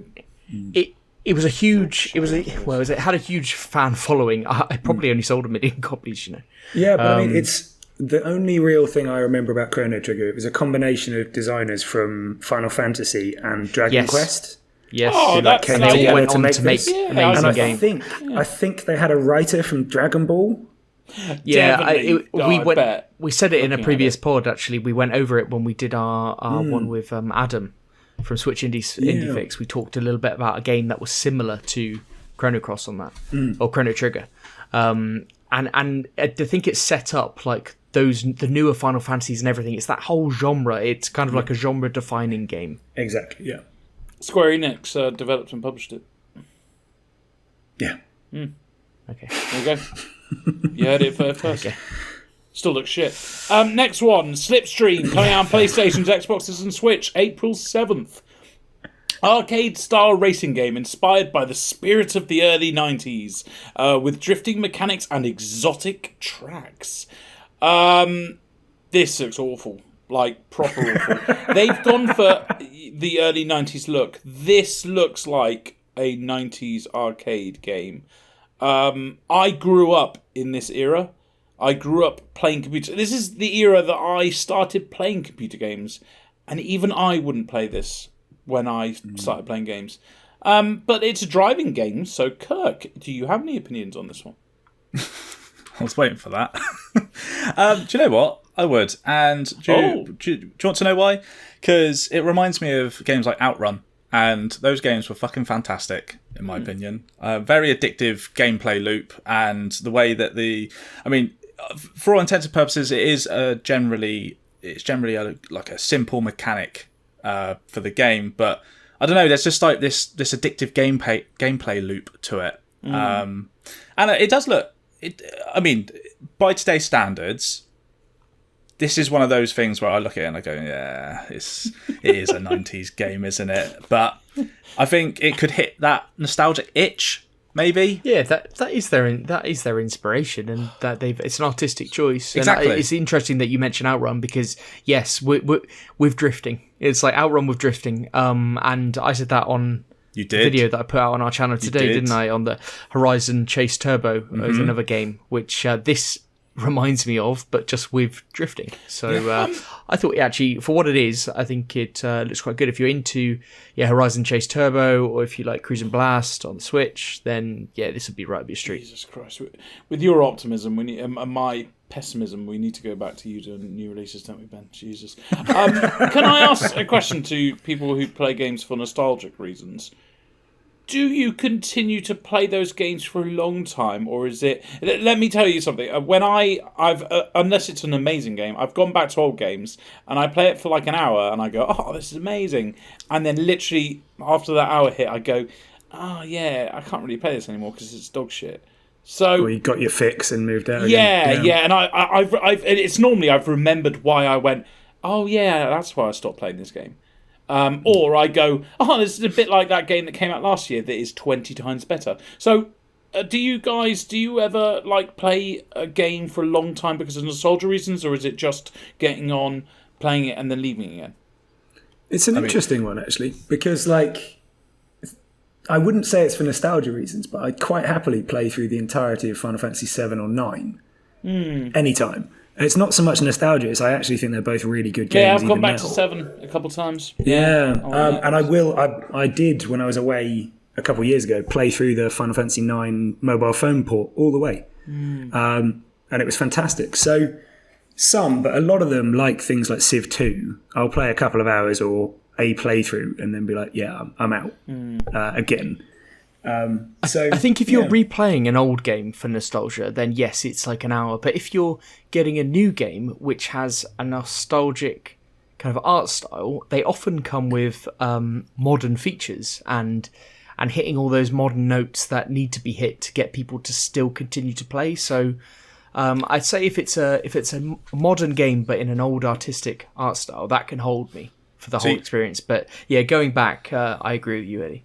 Yeah, it was a huge. It had a huge fan following. I probably only sold 1 million copies. You know. Yeah, but I mean, it's the only real thing I remember about Chrono Trigger. It was a combination of designers from Final Fantasy and Dragon Quest. Yes. Oh, that's came and they all together went to on make to make this. amazing And game. I think they had a writer from Dragon Ball. Yeah, Definitely. we said it in a Looking at previous it. pod. Actually, we went over it when we did our one with Adam from Switch Indie Fix. We talked a little bit about a game that was similar to Chrono Cross on that, or Chrono Trigger, and I think it's set up like the newer Final Fantasies and everything. It's that whole genre. It's kind of like a genre-defining game. Exactly. Yeah. Square Enix developed and published it. Yeah. Okay. There you go. You heard it first. Okay. Still looks shit. Next one, Slipstream, coming out on PlayStations, Xboxes and Switch, April 7th. Arcade-style racing game inspired by the spirit of the early 90s, with drifting mechanics and exotic tracks. This looks awful. Like, proper awful. They've gone for the early 90s look. This looks like a 90s arcade game. I grew up in this era. I grew up playing computer. This is the era that I started playing computer games, and even I wouldn't play this when I started playing games. But it's a driving game, so Kirk, do you have any opinions on this one? I was waiting for that. Do you know what? I would. And do you want to know why? Because it reminds me of games like Outrun. And those games were fucking fantastic, in my opinion. Very addictive gameplay loop, and the way that for all intents and purposes, it is generally like a simple mechanic for the game. But I don't know. There's just like this addictive gameplay loop to it, and it does look. By today's standards, this is one of those things where I look at it and I go, yeah, it is a 90s game, isn't it? But I think it could hit that nostalgic itch, maybe. Yeah, that is their inspiration, and that it's an artistic choice. Exactly. And it's interesting that you mention Outrun because yes, with drifting, it's like Outrun with drifting. And I said that on the video that I put out on our channel today, didn't I? On the Horizon Chase Turbo is another game which this reminds me of, but just with drifting. So I thought actually, for what it is, I think it looks quite good. If you're into Horizon Chase Turbo, or if you like Cruise and Blast on the Switch, then this would be right up your street. Jesus Christ! With your optimism, we need, and my pessimism, we need to go back to you doing new releases, don't we, Ben? Jesus. Can I ask a question to people who play games for nostalgic reasons? Do you continue to play those games for a long time, or is it? Let me tell you something. When I've unless it's an amazing game, I've gone back to old games and I play it for like an hour and I go, oh, this is amazing, and then literally after that hour hit, I go, oh yeah, I can't really play this anymore because it's dog shit. So you got your fix and moved out. Yeah, again. and I've it's normally I've remembered why I went, oh yeah, that's why I stopped playing this game. Or I go, oh, this is a bit like that game that came out last year that is 20 times better. So, do you ever like play a game for a long time because of nostalgia reasons, or is it just getting on, playing it, and then leaving it again? It's an interesting one, actually, because like, I wouldn't say it's for nostalgia reasons, but I'd quite happily play through the entirety of Final Fantasy 7 or 9 anytime. And it's not so much nostalgia, it's I actually think they're both really good games. Yeah, I've gone back now. to 7 a couple of times. Yeah, and I did, when I was away a couple of years ago, play through the Final Fantasy 9 mobile phone port all the way. And it was fantastic. So some, but a lot of them, like things like Civ 2, I'll play a couple of hours or a playthrough and then be like, yeah, I'm out again. So I think if you're replaying an old game for nostalgia, then yes, it's like an hour. But if you're getting a new game which has a nostalgic kind of art style, they often come with modern features and hitting all those modern notes that need to be hit to get people to still continue to play. So I'd say if it's a modern game but in an old artistic art style, that can hold me for the whole experience. But yeah, going back, I agree with you, Eddie.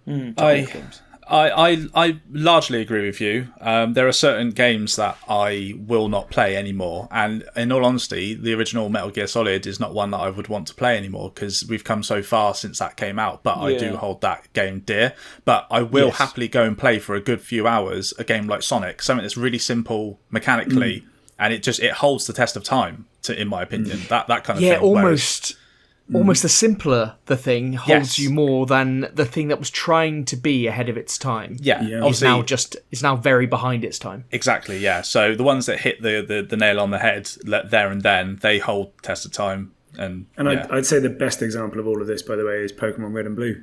I largely agree with you. There are certain games that I will not play anymore, and in all honesty, the original Metal Gear Solid is not one that I would want to play anymore because we've come so far since that came out. But I do hold that game dear. But I will happily go and play for a good few hours a game like Sonic, something that's really simple mechanically, and it holds the test of time. In my opinion, that kind of thing. Almost. almost the simpler the thing holds Yes. you more than the thing that was trying to be ahead of its time. Yeah, Yeah. Is now very behind its time. exactly. Yeah, so the ones that hit the nail on the head there and then, they hold test of time. And yeah. I'd say the best example of all of this, by the way, is Pokemon Red and Blue.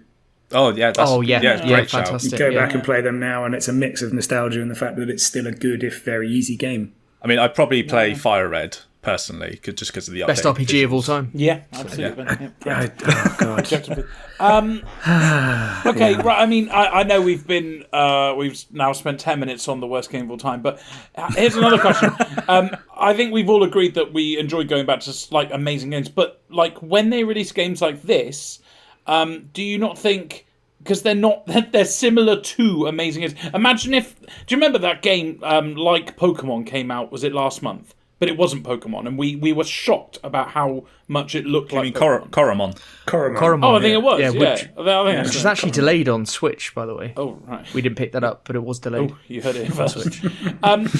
Oh yeah, that's, yeah, great shout. fantastic. Go back and play them now, and it's a mix of nostalgia and the fact that it's still a good, if very easy game. I mean, I'd probably play Fire Red personally, just because of the Best updated RPG of all visuals. time. Yeah, absolutely. Yeah. Oh God! Objectively. Okay, right. I mean, I know we've now spent 10 minutes on the worst game of all time, but here's another question. I think we've all agreed that we enjoy going back to like amazing games, but like when they release games like this, do you not think? Because they're similar to amazing games. Imagine do you remember that game like Pokemon came out? Was it last month? But it wasn't Pokemon, and we were shocked about how much it looked like. I mean, Pokemon. Coromon. Coromon, Oh, I think it was. Yeah, Yeah, which which was actually delayed on Switch, by the way. Oh, right. We didn't pick that up, but it was delayed. Oh, you heard it first.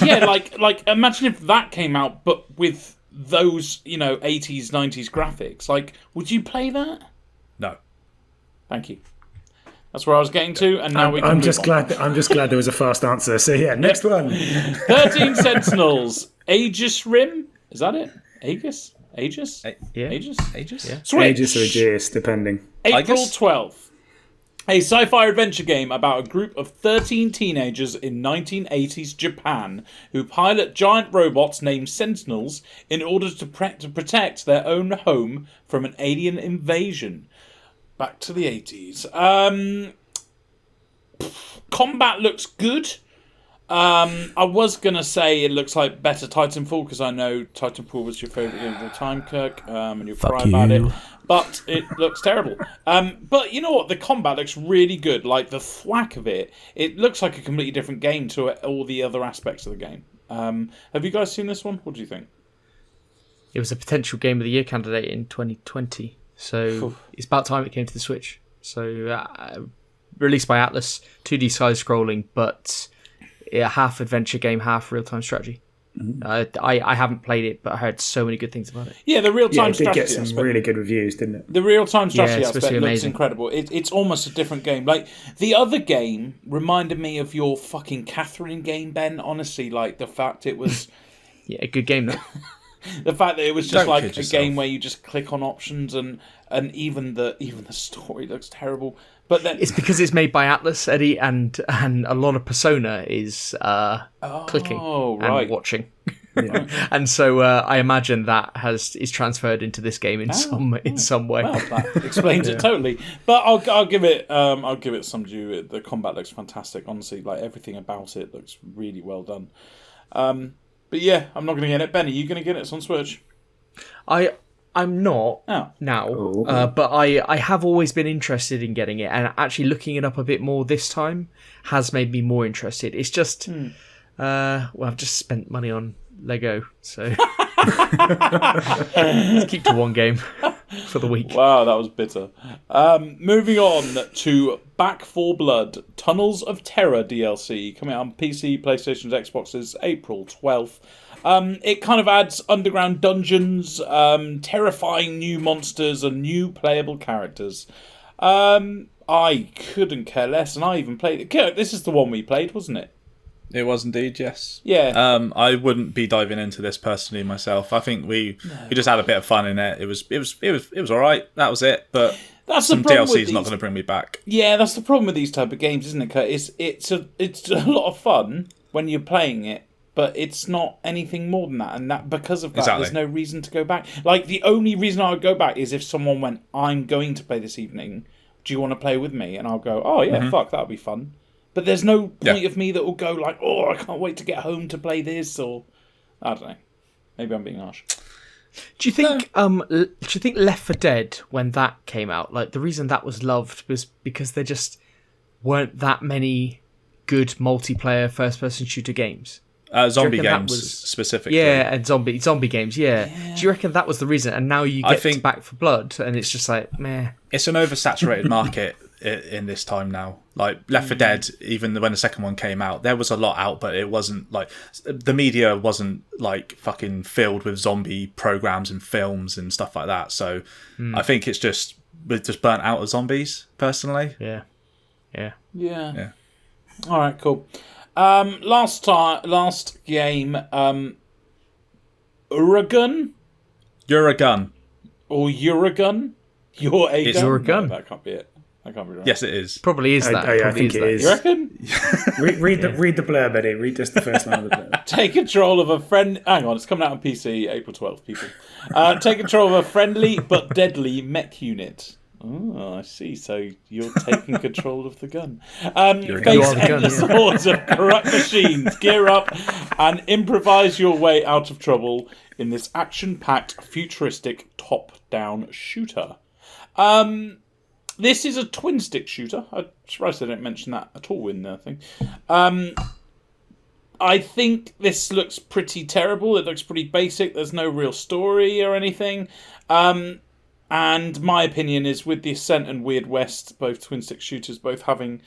Yeah, like imagine if that came out, but with those 80s, 90s graphics. Like, would you play that? No. Thank you. That's where I was getting to, and now we can I'm move just on. glad. I'm just glad there was a fast answer. So yeah, next one. 13 Sentinels. Aegis Rim. Is that it? Aegis? Aegis? Yeah. Aegis? Aegis? Yeah. Switch. Aegis or Aegis, depending. April Aegis? 12th. A sci-fi adventure game about a group of 13 teenagers in 1980s Japan who pilot giant robots named Sentinels in order to protect their own home from an alien invasion. Back to the 80s. Combat looks good. I was going to say it looks like better Titanfall, because I know Titanfall was your favourite game of all time, Kirk, and you'll cry about it. But it looks terrible. But you know what? The combat looks really good. Like, the thwack of it, it looks like a completely different game to all the other aspects of the game. Have you guys seen this one? What do you think? It was a potential Game of the Year candidate in 2020. So it's about time it came to the Switch. So released by Atlas, 2D side-scrolling, but half adventure game, half real-time strategy. Mm-hmm. I haven't played it, but I heard so many good things about it. Yeah, the real-time It did strategy get some aspect. really good reviews, didn't it? The real-time strategy it's supposed aspect to be looks amazing. incredible. It's almost a different game. Like, the other game reminded me of your fucking Catherine game, Ben. Honestly, like, the fact it was... Yeah, a good game, though. The fact that it was just Don't like kid a yourself. game where you just click on options and even the story looks terrible. But then It's because it's made by Atlas, Eddie, and a lot of Persona is clicking right. and watching. And so I imagine that is transferred into this game in some way. Well, that explains it totally. But I'll give it some due. The combat looks fantastic. Honestly, like everything about it looks really well done. But yeah, I'm not going to get it. Ben, are you going to get it? It's on Switch. I'm not Oh. now, but I have always been interested in getting it, and actually looking it up a bit more this time has made me more interested. It's just, I've just spent money on Lego, so let's keep to one game for the week. Wow, that was bitter. Moving on to Back 4 Blood, Tunnels of Terror DLC, coming out on PC, PlayStation's, Xboxes, April 12th. It kind of adds underground dungeons, terrifying new monsters, and new playable characters. I couldn't care less, and I even played it. This is the one we played, wasn't it? It was indeed, yes. Yeah. I wouldn't be diving into this personally myself. I think we just had a bit of fun in it. It was all right. That was it. But That's some the problem DLC with is not these- going to bring me back. Yeah, that's the problem with these type of games, isn't it, Kurt? It's a lot of fun when you're playing it, but it's not anything more than that. And that because of that, Exactly. there's no reason to go back. Like, the only reason I would go back is if someone went, I'm going to play this evening. Do you want to play with me? And I'll go, oh, yeah, fuck, that'll be fun. But there's no point of me that will go like, oh, I can't wait to get home to play this, or I don't know. Maybe I'm being harsh. Do you think Left 4 Dead, when that came out, like the reason that was loved was because there just weren't that many good multiplayer first-person shooter games? Zombie reckon that games was- specifically. Yeah, and zombie games, yeah. Do you reckon that was the reason? And now you I get think- Back 4 Blood, and it's just like, meh. It's an oversaturated market in this time now. Like Left 4 Dead, even when the second one came out, there was a lot out, but it wasn't like the media wasn't like fucking filled with zombie programs and films and stuff like that. So I think we're just burnt out of zombies personally. Yeah. All right, cool. Last game, Uragun or Uragun. You're a It's Uragun. No, that can't be it. That can't be right. Yes, it is. Probably is that. I think it is. You reckon? Read the blurb, Eddie. Read just the first line of the blurb. Take control of a friend. Hang on, it's coming out on PC April 12th, people. Take control of a friendly but deadly mech unit. Oh, I see. So you're taking control of the gun. Face endless hordes of corrupt machines. Gear up and improvise your way out of trouble in this action-packed, futuristic, top-down shooter. This is a twin-stick shooter. I'm surprised they don't mention that at all in the thing. I think this looks pretty terrible. It looks pretty basic. There's no real story or anything. And my opinion is, with the Ascent and Weird West, both twin-stick shooters, both having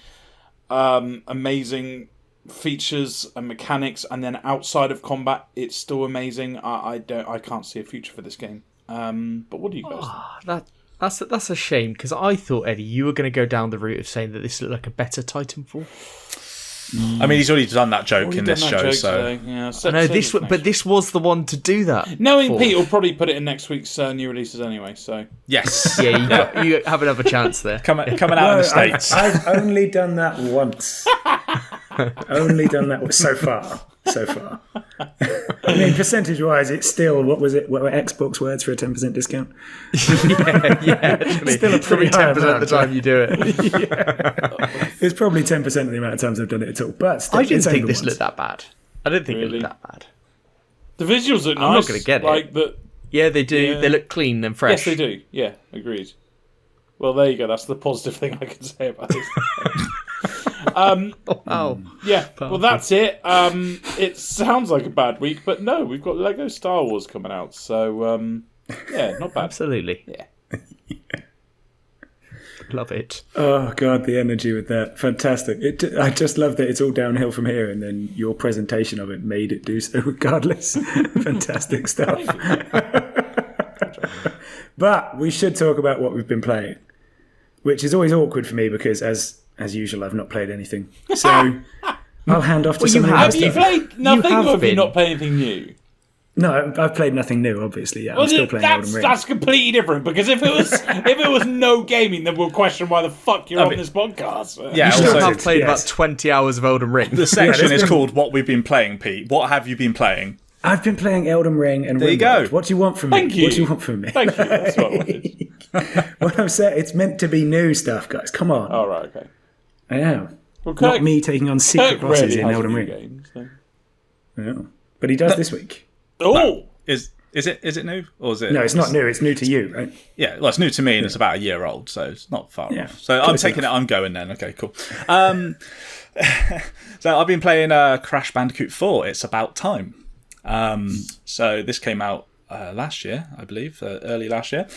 amazing features and mechanics, and then outside of combat, it's still amazing. I can't see a future for this game. But what do you guys think? That's a shame, because I thought, Eddie, you were going to go down the route of saying that this looked like a better Titanfall. I mean, he's already done that joke in this show, so yeah. I know this was the one to do that. Knowing Pete will probably put it in next week's new releases anyway. So yes, yeah, you have another chance there. coming out in the States. I've only done that once. Only done that so far. I mean, percentage-wise, it's still, what were Xbox words for a 10% discount? yeah. Actually, Still a pretty high 10% amount of the time you do it. It's probably 10% of the amount of times I've done it at all. But still, I didn't think this once. looked that bad. I didn't think it Really? looked that bad. the visuals look nice. I'm not going to get like it. Yeah, they do. Yeah. They look clean and fresh. Yes, they do. Yeah, agreed. Well, there you go. That's the positive thing I can say about this. Wow. Yeah, well, that's it. It sounds like a bad week, but no, we've got Lego Star Wars coming out, so yeah, not bad. Absolutely. Yeah. Love it. Oh god, the energy with that, fantastic! I just love that it's all downhill from here, and then your presentation of it made it do so regardless. Fantastic stuff. But we should talk about what we've been playing, which is always awkward for me because, as usual, I've not played anything. So I'll hand off to someone else. Have you played nothing, or have you been. not played anything new? No, I've played nothing new. Obviously, yeah, I'm still playing Elden Ring. That's completely different. Because if it was no gaming, then we'll question why the fuck you're on this podcast. Yeah, You still also, have played about 20 hours of Elden Ring. the section is called "What We've Been Playing." Pete, what have you been playing? I've been playing Elden Ring and There you Ringworld. go. What do you want from me? Thank you. What do you want from me? Thank you. That's what I wanted. What I'm saying, it's meant to be new stuff, guys. Come on. All right, okay. I am. Well, Not me taking on secret Kirk bosses rarely in has Elden new Ring. games, so. Yeah. But he does this week. Oh, Is it new or is it? No, it's not new. It's new to you, right? Yeah, well, it's new to me and it's about a year old, so it's not far Yeah, off. So I'm close taking enough. it. I'm going then. Okay, cool. So I've been playing Crash Bandicoot 4. It's about time. So this came out last year, I believe, early last year.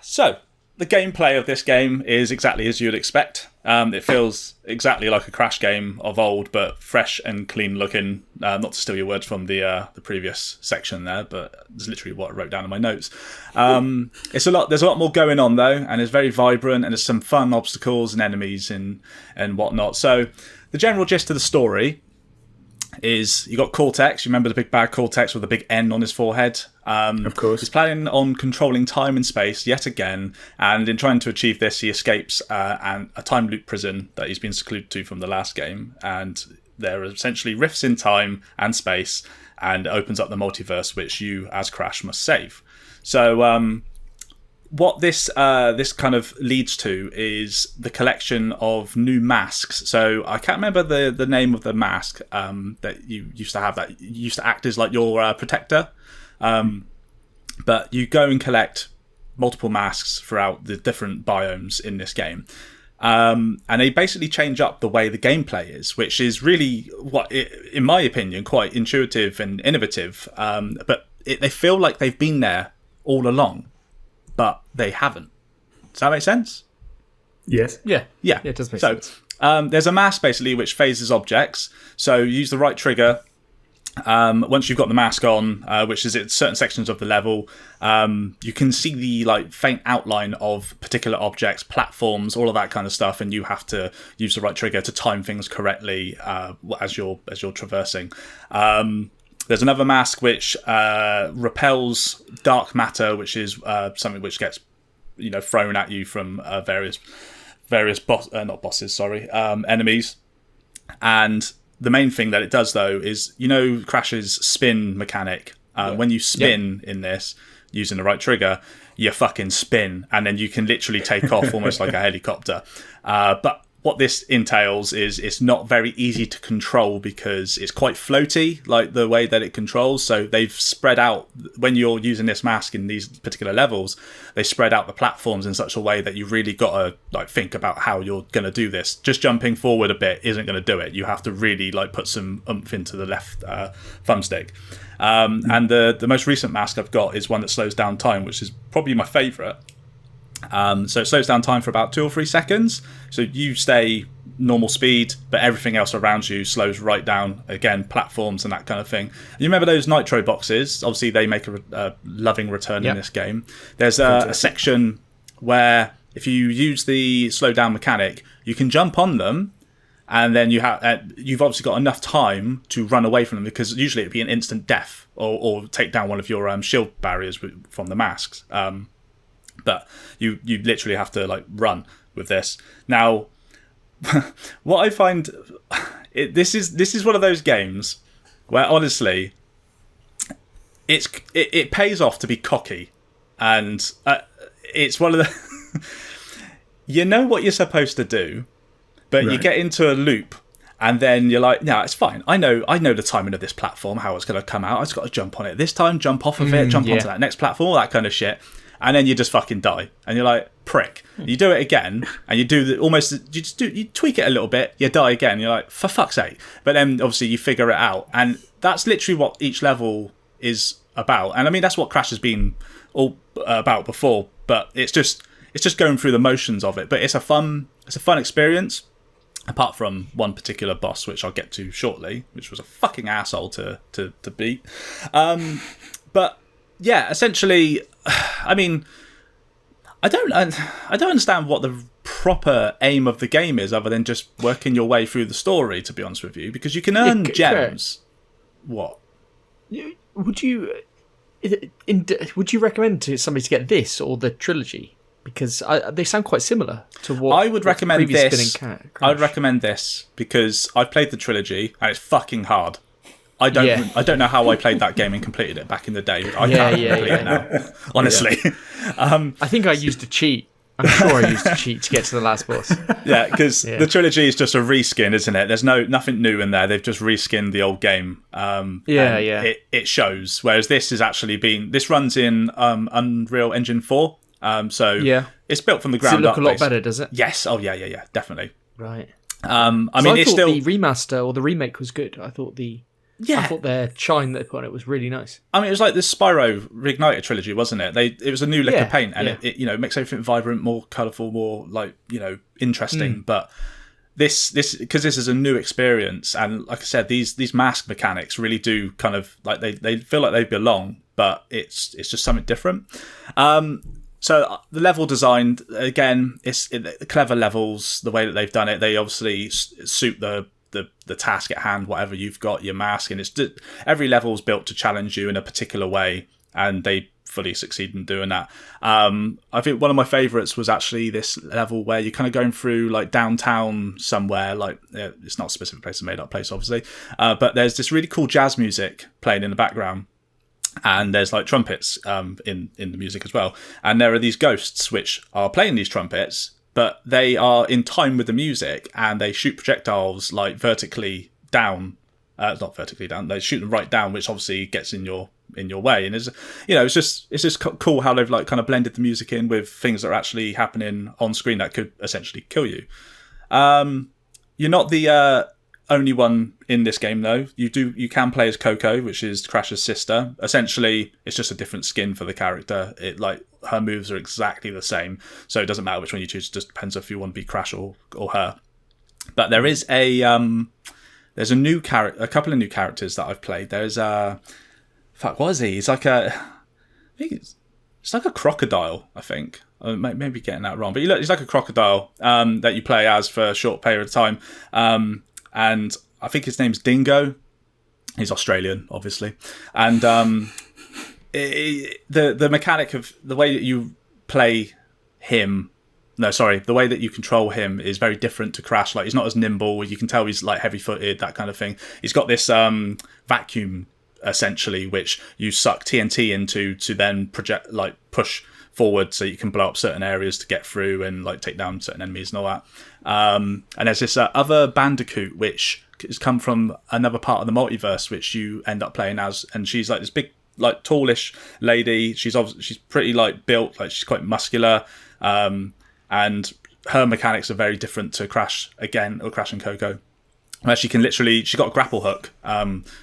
So the gameplay of this game is exactly as you'd expect. It feels exactly like a Crash game of old, but fresh and clean looking. Not to steal your words from the previous section there, but it's literally what I wrote down in my notes. There's a lot more going on though, and it's very vibrant, and there's some fun obstacles and enemies and whatnot. So the general gist of the story is you got Cortex. You remember the big bad Cortex with the big N on his forehead? Of course. He's planning on controlling time and space yet again, and in trying to achieve this, he escapes a time loop prison that he's been secluded to from the last game, and there are essentially rifts in time and space, and it opens up the multiverse, which you, as Crash, must save. So what this kind of leads to is the collection of new masks. So I can't remember the name of the mask that you used to have, that used to act as like your protector. But you go and collect multiple masks throughout the different biomes in this game. And they basically change up the way the gameplay is, which is really, in my opinion, quite intuitive and innovative. But they feel like they've been there all along, but they haven't. Does that make sense? Yes. Yeah, Yeah, it does make so, sense. There's a mask basically which phases objects. So you use the right trigger. Once you've got the mask on, which is at certain sections of the level, you can see the like faint outline of particular objects, platforms, all of that kind of stuff, and you have to use the right trigger to time things correctly as you're traversing. There's another mask which repels dark matter, which is something which gets thrown at you from various enemies. And the main thing that it does though is Crash's spin mechanic. When you spin in this using the right trigger, you fucking spin, and then you can literally take off almost like a helicopter. But what this entails is it's not very easy to control because it's quite floaty, like the way that it controls. So they've spread out, when you're using this mask in these particular levels, they spread out the platforms in such a way that you've really got to like think about how you're going to do this. Just jumping forward a bit isn't going to do it. You have to really like put some oomph into the left thumbstick. And the most recent mask I've got is one that slows down time, which is probably my favourite. So it slows down time for about 2 or 3 seconds. So you stay normal speed, but everything else around you slows right down. Again, platforms and that kind of thing. And you remember those nitro boxes? Obviously, they make a loving return in this game. There's a section where if you use the slow down mechanic, you can jump on them, and then you've obviously got enough time to run away from them, because usually it'd be an instant death or take down one of your shield barriers from the masks. But you literally have to like run with this. Now, what I find, this is one of those games where honestly, it pays off to be cocky, and it's one of the you know what you're supposed to do, but you get into a loop. And then you're like, no, it's fine. I know the timing of this platform, how it's going to come out. I've just got to jump on it this time, jump off of it, jump onto that next platform, all that kind of shit. And then you just fucking die. And you're like, prick. You do it again, and you do you tweak it a little bit, you die again. You're like, for fuck's sake. But then obviously you figure it out. And that's literally what each level is about. And I mean, that's what Crash has been all about before. But it's just going through the motions of it. But it's a fun experience. Apart from one particular boss, which I'll get to shortly, which was a fucking asshole to beat. But yeah, essentially, I mean, I don't understand what the proper aim of the game is, other than just working your way through the story. To be honest with you, because you can earn gems. What would you recommend to somebody to get this or the trilogy? Because they sound quite similar to what I would recommend. This I would recommend this because I've played the trilogy and it's fucking hard. I don't know how I played that game and completed it back in the day. I can't complete it now, honestly. I think I used a cheat. I'm sure I used a cheat to get to the last boss. Yeah, because the trilogy is just a reskin, isn't it? There's nothing new in there. They've just reskinned the old game. It shows. Whereas this has actually this runs in Unreal Engine 4. It's built from the ground up. Does it look a lot better, does it? Yes. Oh, yeah, definitely. Right. I thought the remaster or the remake was good. I thought their shine they put on it was really nice. I mean, it was like the Spyro Reignited trilogy, wasn't it? It was a new lick of paint, and it makes everything vibrant, more colourful, more like interesting. But this because this is a new experience, and like I said, these mask mechanics really do kind of like they feel like they belong, but it's just something different. So the level design, again, it's clever levels. The way that they've done it, they obviously suit the task at hand, whatever you've got, your mask, and every level is built to challenge you in a particular way, and they fully succeed in doing that. I think one of my favourites was actually this level where you're kind of going through like downtown somewhere, like it's not a specific place, a made up place, obviously, but there's this really cool jazz music playing in the background. And there's like trumpets in the music as well. And there are these ghosts which are playing these trumpets, but they are in time with the music, and they shoot projectiles like vertically down. Not vertically down. They shoot them right down, which obviously gets in your way. And it's just cool how they've like kind of blended the music in with things that are actually happening on screen that could essentially kill you. You're not the only one in this game though. You can play as Coco, which is Crash's sister. Essentially, it's just a different skin for the character. It like her moves are exactly the same, so it doesn't matter which one you choose. It just depends if you want to be Crash or her. But there is there's a couple of new characters that I've played. There's what is he? He's like I think it's like a crocodile, I think. I may be getting that wrong, but he's like a crocodile that you play as for a short period of time. And I think his name's Dingo. He's Australian, obviously. And the mechanic of the way that you play him, the way that you control him is very different to Crash. Like, he's not as nimble. You can tell he's like heavy-footed, that kind of thing. He's got this vacuum, essentially, which you suck TNT into to then push forward so you can blow up certain areas to get through and like take down certain enemies and all that. And there's this other Bandicoot which has come from another part of the multiverse which you end up playing as, and she's like this big, like tallish lady. She's pretty like built, like she's quite muscular, and her mechanics are very different to Crash and Coco. Where she's got a grapple hook,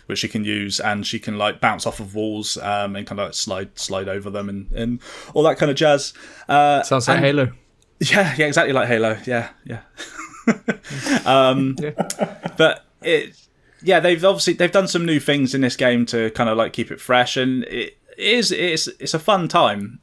which she can use, and she can like bounce off of walls and kind of like slide over them and all that kind of jazz. Sounds like Halo. Yeah, exactly like Halo. Yeah. But they've done some new things in this game to kind of like keep it fresh, and it's a fun time.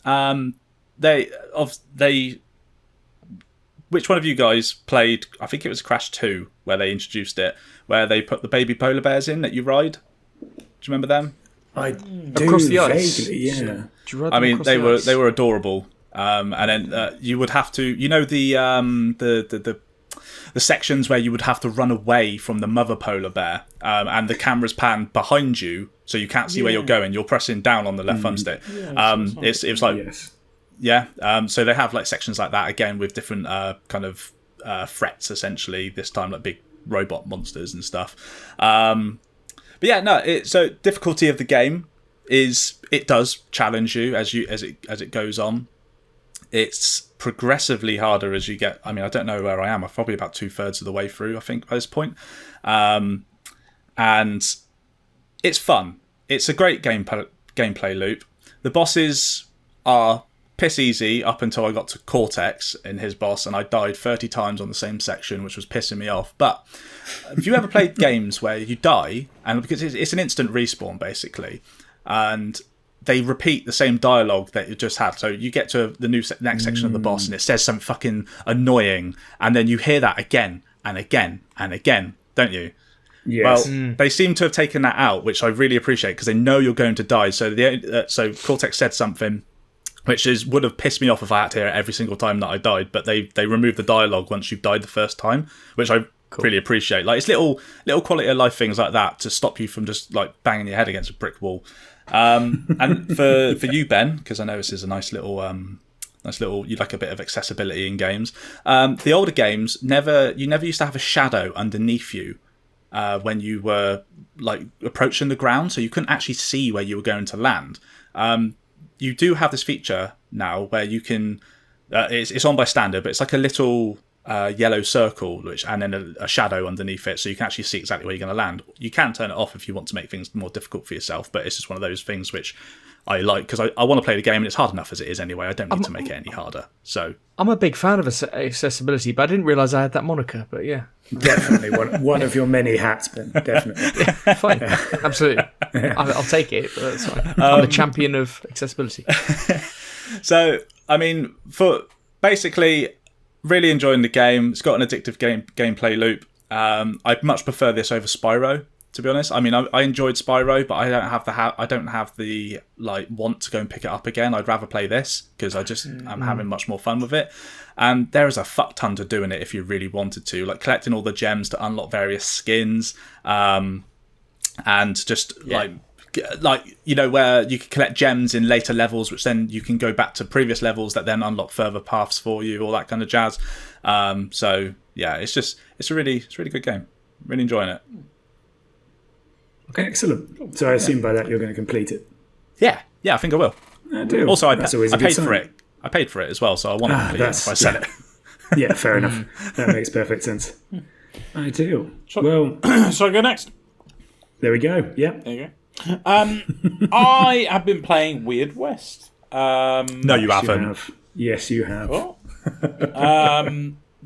Which one of you guys played, I think it was Crash 2, where they introduced it, where they put the baby polar bears in that you ride? Do you remember them? I do, across the ice. Vaguely, yeah. I mean, they were adorable. And then you would have to, the sections where you would have to run away from the mother polar bear, and the camera's panned behind you, so you can't see where you're going. You're pressing down on the left thumbstick. It was like... Yes. Yeah, so they have like sections like that again with different kind of threats, essentially. This time, like big robot monsters and stuff. But yeah, no. So difficulty of the game is it does challenge you as it goes on. It's progressively harder as you get. I mean, I don't know where I am. I'm probably about 2/3 of the way through, I think, by this point. And it's fun. It's a great gameplay loop. The bosses are piss easy up until I got to Cortex in his boss, and I died 30 times on the same section, which was pissing me off. But have you ever played games where you die, and because it's an instant respawn basically, and they repeat the same dialogue that you just had, so you get to the next section of the boss and it says something fucking annoying, and then you hear that again and again and again, don't you? Yes. Well, they seem to have taken that out, which I really appreciate, because they know you're going to die. So so Cortex said something which would have pissed me off if I had to hear it every single time that I died, but they removed the dialogue once you've died the first time, which I really appreciate. Like, it's little quality of life things like that to stop you from just like banging your head against a brick wall. And for you, Ben, because I know this is a nice little you like a bit of accessibility in games. The older games you never used to have a shadow underneath you when you were like approaching the ground, so you couldn't actually see where you were going to land. You do have this feature now where you can. It's on by standard, but it's like a little yellow circle, and then a shadow underneath it, so you can actually see exactly where you're going to land. You can turn it off if you want to make things more difficult for yourself, but it's just one of those things which I like, because I want to play the game, and it's hard enough as it is anyway. I don't need to make it any harder. So I'm a big fan of accessibility, but I didn't realise I had that moniker. But yeah, definitely one of your many hats, Ben. Definitely, fine, absolutely. I'll take it. But that's fine. I'm the champion of accessibility. So I mean, for basically, really enjoying the game. It's got an addictive gameplay loop. I much prefer this over Spyro, to be honest. I mean, I enjoyed Spyro, but I don't have the like want to go and pick it up again. I'd rather play this because I'm having much more fun with it. And there is a fuck ton to do in it if you really wanted to, like collecting all the gems to unlock various skins, and just like where you can collect gems in later levels, which then you can go back to previous levels that then unlock further paths for you, all that kind of jazz. So yeah, it's a really good game. Really enjoying it. Okay, excellent. So I assume by that you're going to complete it. Yeah, I think I will. I do. Also, I paid for it. I paid for it as well, so I want to complete it if I sell it. Yeah, fair enough. That makes perfect sense. I do. So- Well, So I go next. there we go. Yeah. There you go. I have been playing Weird West. No, you Yes, you haven't. have. Yes, you have. Oh.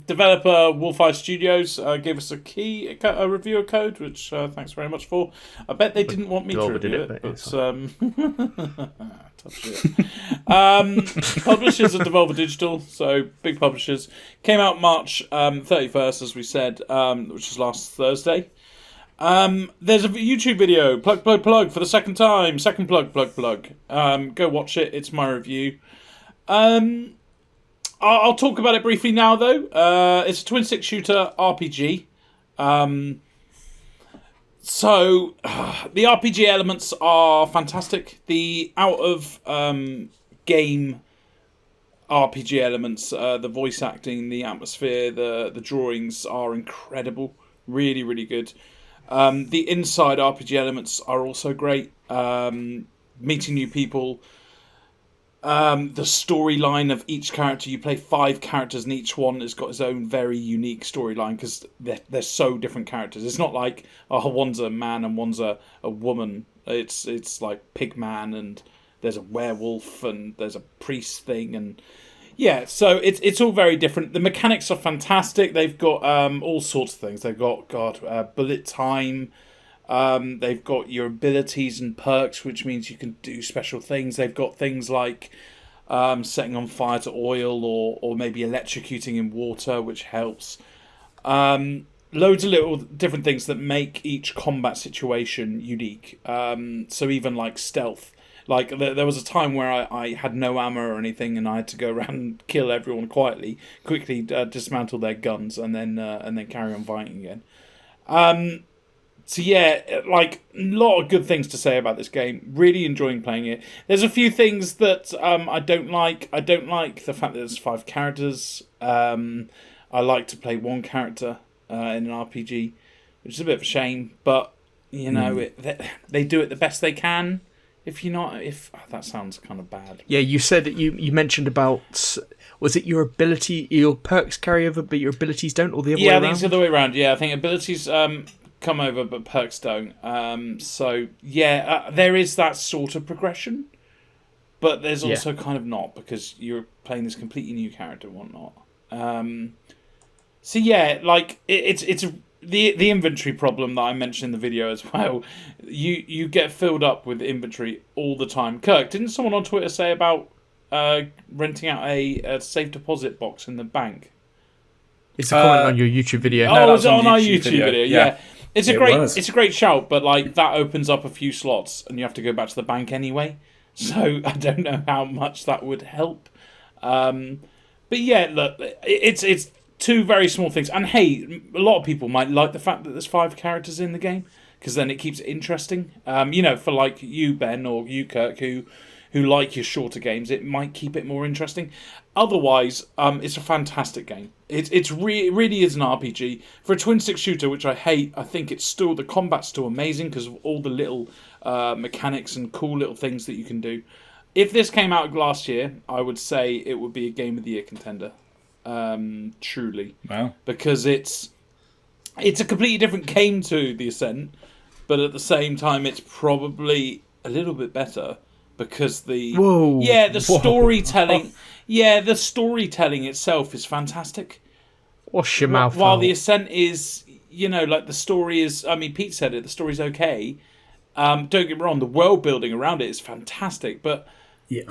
Developer Wolfeye Studios gave us a reviewer code, which thanks very much for. I bet they didn't want me to Dwarven did review it, it, but but tough shit. Publishers are Devolver Digital, so big publishers. Came out March 31st, as we said, which was last Thursday. There's a YouTube video, plug for the second time. Second plug. Go watch it. It's my review. I'll talk about it briefly now, though. It's a twin stick shooter RPG. So the RPG elements are fantastic. The out of game RPG elements, the voice acting, the atmosphere, the drawings are incredible. Really, really good. The inside RPG elements are also great. Meeting new people. The storyline of each character, you play 5 characters and each one has got his own very unique storyline because they're so different characters. It's not like, oh, one's a man and one's a woman. It's like Pigman and there's a werewolf and there's a priest thing and yeah, so it's all very different. The mechanics are fantastic. They've got all sorts of things. They've got bullet time. They've got your abilities and perks, which means you can do special things. They've got things like setting on fire to oil or maybe electrocuting in water, which helps. Loads of little different things that make each combat situation unique. So even like stealth. Like there was a time where I had no ammo or anything, and I had to go around and kill everyone quickly, dismantle their guns, and then carry on fighting again. So yeah, like a lot of good things to say about this game. Really enjoying playing it. There's a few things that I don't like. I don't like the fact that there's 5 characters. I like to play one character in an RPG, which is a bit of a shame. But you know, they do it the best they can. That sounds kind of bad. Yeah, you said that you mentioned about, was it your perks carry over, but your abilities don't, or the other way around? Yeah, I think it's the other way around. Yeah, I think abilities come over, but perks don't. So yeah, there is that sort of progression, but there's also kind of not because you're playing this completely new character and whatnot. So yeah, like it's the inventory problem that I mentioned in the video as well. You get filled up with inventory all the time. Kirk, didn't someone on Twitter say about renting out a safe deposit box in the bank? It's a comment on your YouTube video. Oh, No, was it that's on our YouTube video? Yeah. It's a great shout, but like that opens up a few slots and you have to go back to the bank anyway. So I don't know how much that would help. But yeah, look, it's 2 very small things. And hey, a lot of people might like the fact that there's 5 characters in the game because then it keeps it interesting. For like you, Ben, or you, Kirk, who like your shorter games, it might keep it more interesting. Otherwise, it's a fantastic game. It really is an RPG. For a twin-stick shooter, which I hate, I think the combat's still amazing because of all the little mechanics and cool little things that you can do. If this came out last year, I would say it would be a Game of the Year contender. Truly. Wow. Because it's a completely different game to The Ascent, but at the same time, it's probably a little bit better. Because the storytelling, the storytelling itself is fantastic. Wash your mouth While out. The Ascent is, like the story is. I mean, Pete said it. The story's okay. Don't get me wrong. The world building around it is fantastic, but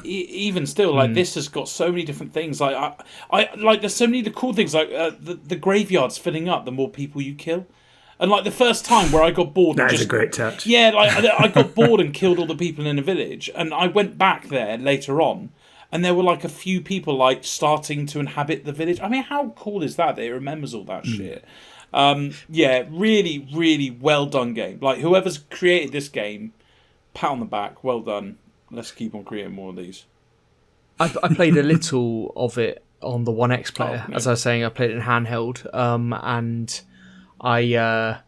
even still, like this has got so many different things. Like I like. There's so many cool things. Like the graveyard's filling up the more people you kill. And like the first time where I got bored, That's a great touch. Yeah, like I got bored and killed all the people in a village, and I went back there later on, and there were like a few people like starting to inhabit the village. I mean, how cool is that? That it remembers all that shit. Yeah, really, really well done game. Like whoever's created this game, pat on the back, well done. Let's keep on creating more of these. I played a little of it on the 1X player. As I was saying, I played it in handheld, and I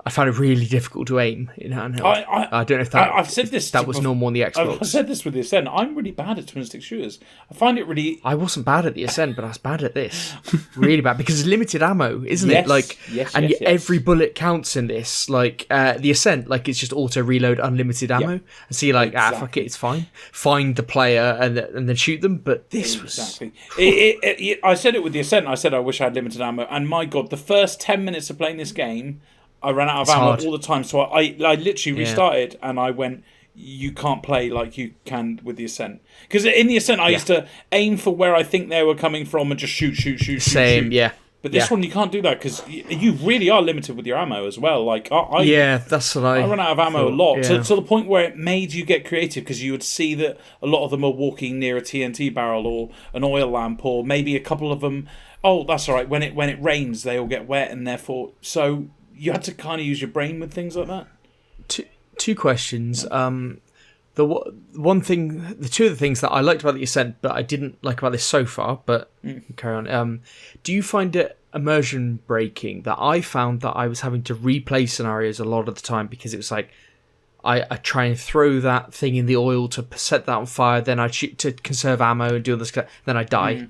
I found it really difficult to aim in handheld. I don't know if I've said this. That was normal on the Xbox. I've said this with the Ascent. I'm really bad at twin stick shooters. I find it really. I wasn't bad at the Ascent, but I was bad at this. Really bad because it's limited ammo, isn't it? Like, yes. Every bullet counts in this. Like the Ascent, like it's just auto reload, unlimited ammo, and so you're like, fuck it, it's fine. Find the player and then shoot them. But this was exactly. I said it with the Ascent. I said I wish I had limited ammo, and my god, the first 10 minutes of playing this game, I ran out of ammo all the time, so I literally restarted and I went, you can't play like you can with the Ascent. Because in the Ascent, I used to aim for where I think they were coming from and just shoot. Same, yeah. But this one, you can't do that because you really are limited with your ammo as well. Like that's what I ran out of ammo a lot to the point where it made you get creative because you would see that a lot of them are walking near a TNT barrel or an oil lamp, or maybe a couple of them. Oh, that's all right. When it rains, they all get wet, and therefore you had to kind of use your brain with things like that. Two questions. The two of the things that I liked about the Ascent, but I didn't like about this so far. But carry on. Do you find it immersion breaking? That I found that I was having to replay scenarios a lot of the time because it was like I try and throw that thing in the oil to set that on fire, then I shoot to conserve ammo and do all this, then I die,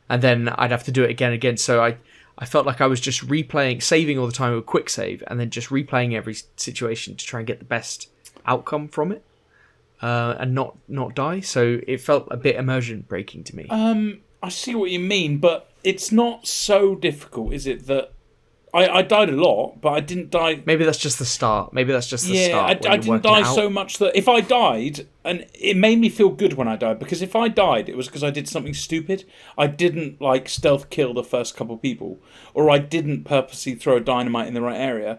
and then I'd have to do it again. So I felt like I was just saving all the time with a quick save, and then just replaying every situation to try and get the best outcome from it, and not die. So it felt a bit immersion breaking to me. I see what you mean, but it's not so difficult, is it? That I died a lot, but I didn't die. Maybe that's just the start. I didn't die so much that if I died, and it made me feel good when I died, because if I died, it was because I did something stupid. I didn't like stealth kill the first couple of people, or I didn't purposely throw dynamite in the right area.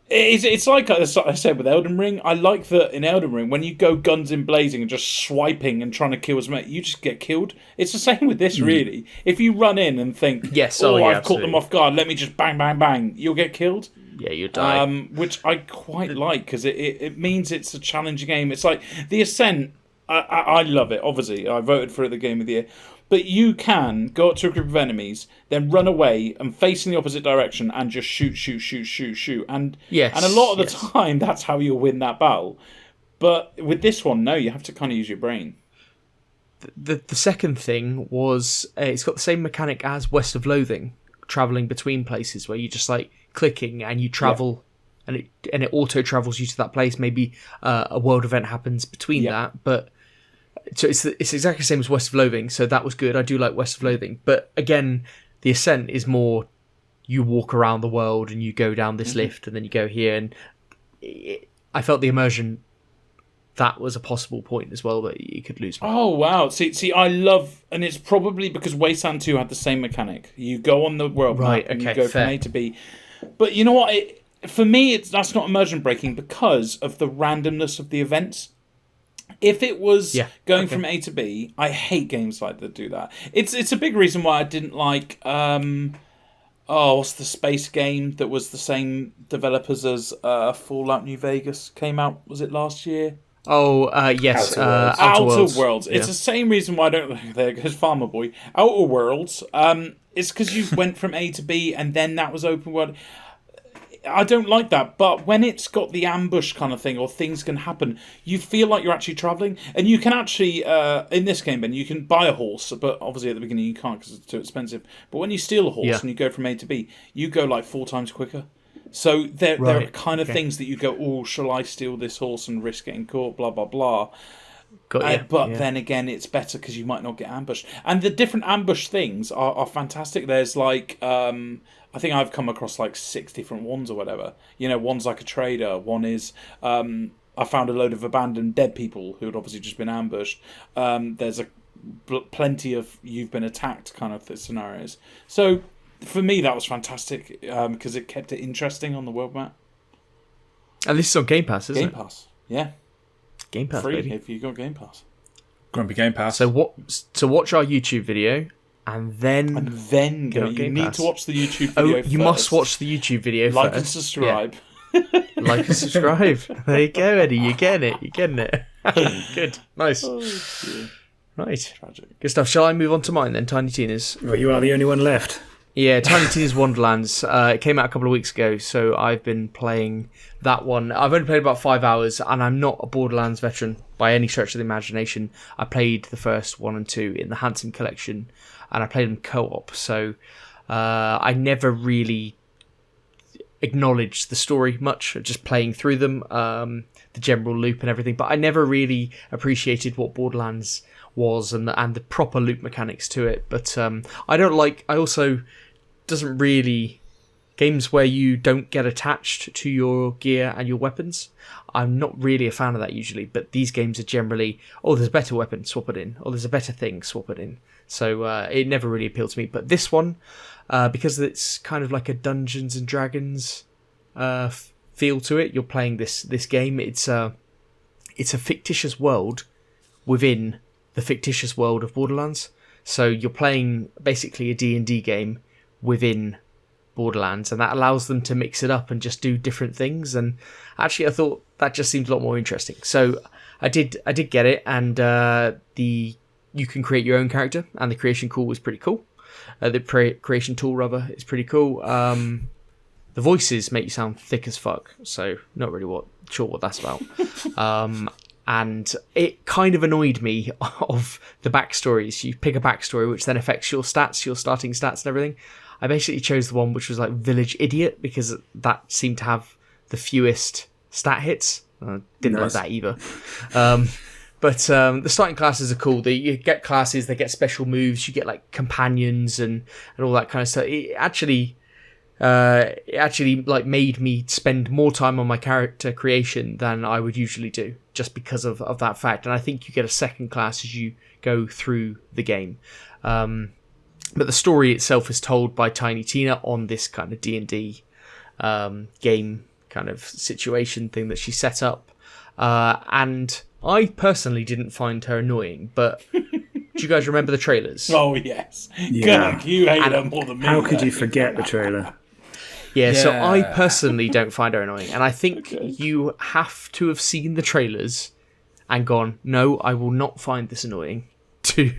It's like I said with Elden Ring. I like that in Elden Ring, when you go guns in blazing and just swiping and trying to kill as many, you just get killed. It's the same with this, really. If you run in and think, I've caught them off guard, let me just bang, bang, bang, you'll get killed. Yeah, you die. Which I quite like, because it means it's a challenging game. It's like the Ascent, I love it, obviously. I voted for it the Game of the Year. But you can go up to a group of enemies, then run away and face in the opposite direction and just shoot. And a lot of the time, that's how you'll win that battle. But with this one, no, you have to kind of use your brain. The second thing was, it's got the same mechanic as West of Loathing, travelling between places, where you just like clicking and you travel, and it auto travels you to that place. Maybe a world event happens between that, but... So it's exactly the same as West of Loathing, so that was good. I do like West of Loathing. But again, the Ascent is more, you walk around the world and you go down this lift and then you go here. And I felt the immersion, that was a possible point as well that you could lose. Oh, wow. See, I love... And it's probably because Wasteland 2 had the same mechanic. You go on the world map and you go from A to B. But you know what? For me, that's not immersion breaking because of the randomness of the events. If it was going from A to B, I hate games like that do that. It's a big reason why I didn't like what's the space game that was the same developers as Fallout New Vegas came out, was it last year? Oh, yes. Outer Worlds. It's the same reason why I don't like there goes Farmer Boy. Outer Worlds. It's because you went from A to B and then that was open world. I don't like that, but when it's got the ambush kind of thing, or things can happen, you feel like you're actually travelling. And you can actually, in this game, Ben, you can buy a horse, but obviously at the beginning you can't because it's too expensive. But when you steal a horse and you go from A to B, you go like 4 times quicker. So there are kind of things that you go, oh, shall I steal this horse and risk getting caught, blah, blah, blah. But then again, it's better because you might not get ambushed. And the different ambush things are fantastic. There's like... I think I've come across like 6 different ones or whatever. You know, one's like a trader. One is I found a load of abandoned dead people who had obviously just been ambushed. There's plenty of you've been attacked kind of scenarios. So for me, that was fantastic because it kept it interesting on the world map. And this is on Game Pass, isn't it? Game Pass, yeah. Game Pass, free baby. if you got Game Pass. Grumpy Game Pass. So watch our YouTube video. And then go. You need to watch the YouTube video you must watch the YouTube video like first. And subscribe. Yeah. Like and subscribe. There you go, Eddie. You're getting it. Good. Nice. Oh, right. Tragic. Good stuff. Shall I move on to mine then, Tiny Tina's? Well, you are the only one left. Yeah, Tiny Tina's Wonderlands. It came out a couple of weeks ago, so I've been playing that one. I've only played about 5 hours, and I'm not a Borderlands veteran by any stretch of the imagination. I played the first 1 and 2 in the Handsome Collection, and I played them co-op, so I never really acknowledged the story much, just playing through them, the general loop and everything, but I never really appreciated what Borderlands was and the proper loop mechanics to it. But I also doesn't really games where you don't get attached to your gear and your weapons. I'm not really a fan of that usually, but these games are generally, there's a better weapon, swap it in, there's a better thing, swap it in. So it never really appealed to me. But this one, because it's kind of like a Dungeons and Dragons feel to it, you're playing this game. It's a fictitious world within the fictitious world of Borderlands. So you're playing basically a D&D game within Borderlands, and that allows them to mix it up and just do different things. And actually I thought that just seemed a lot more interesting. So I did get it, and you can create your own character, and the creation tool was pretty cool. Creation tool is pretty cool. The voices make you sound thick as fuck, so not really sure what that's about. And it kind of annoyed me of the backstories. You pick a backstory which then affects your stats, your starting stats and everything. I basically chose the one which was like Village Idiot, because that seemed to have the fewest stat hits. Didn't like that either. But the starting classes are cool. You get classes, they get special moves, you get like companions and all that kind of stuff. It actually like made me spend more time on my character creation than I would usually do, just because of that fact. And I think you get a second class as you go through the game. But the story itself is told by Tiny Tina on this kind of D&D game kind of situation thing that she set up. And I personally didn't find her annoying, but do you guys remember the trailers? Oh, yes. Yeah. God, you hate her more than me. How could you forget the trailer? Yeah, so I personally don't find her annoying. And I think you have to have seen the trailers and gone, no, I will not find this annoying to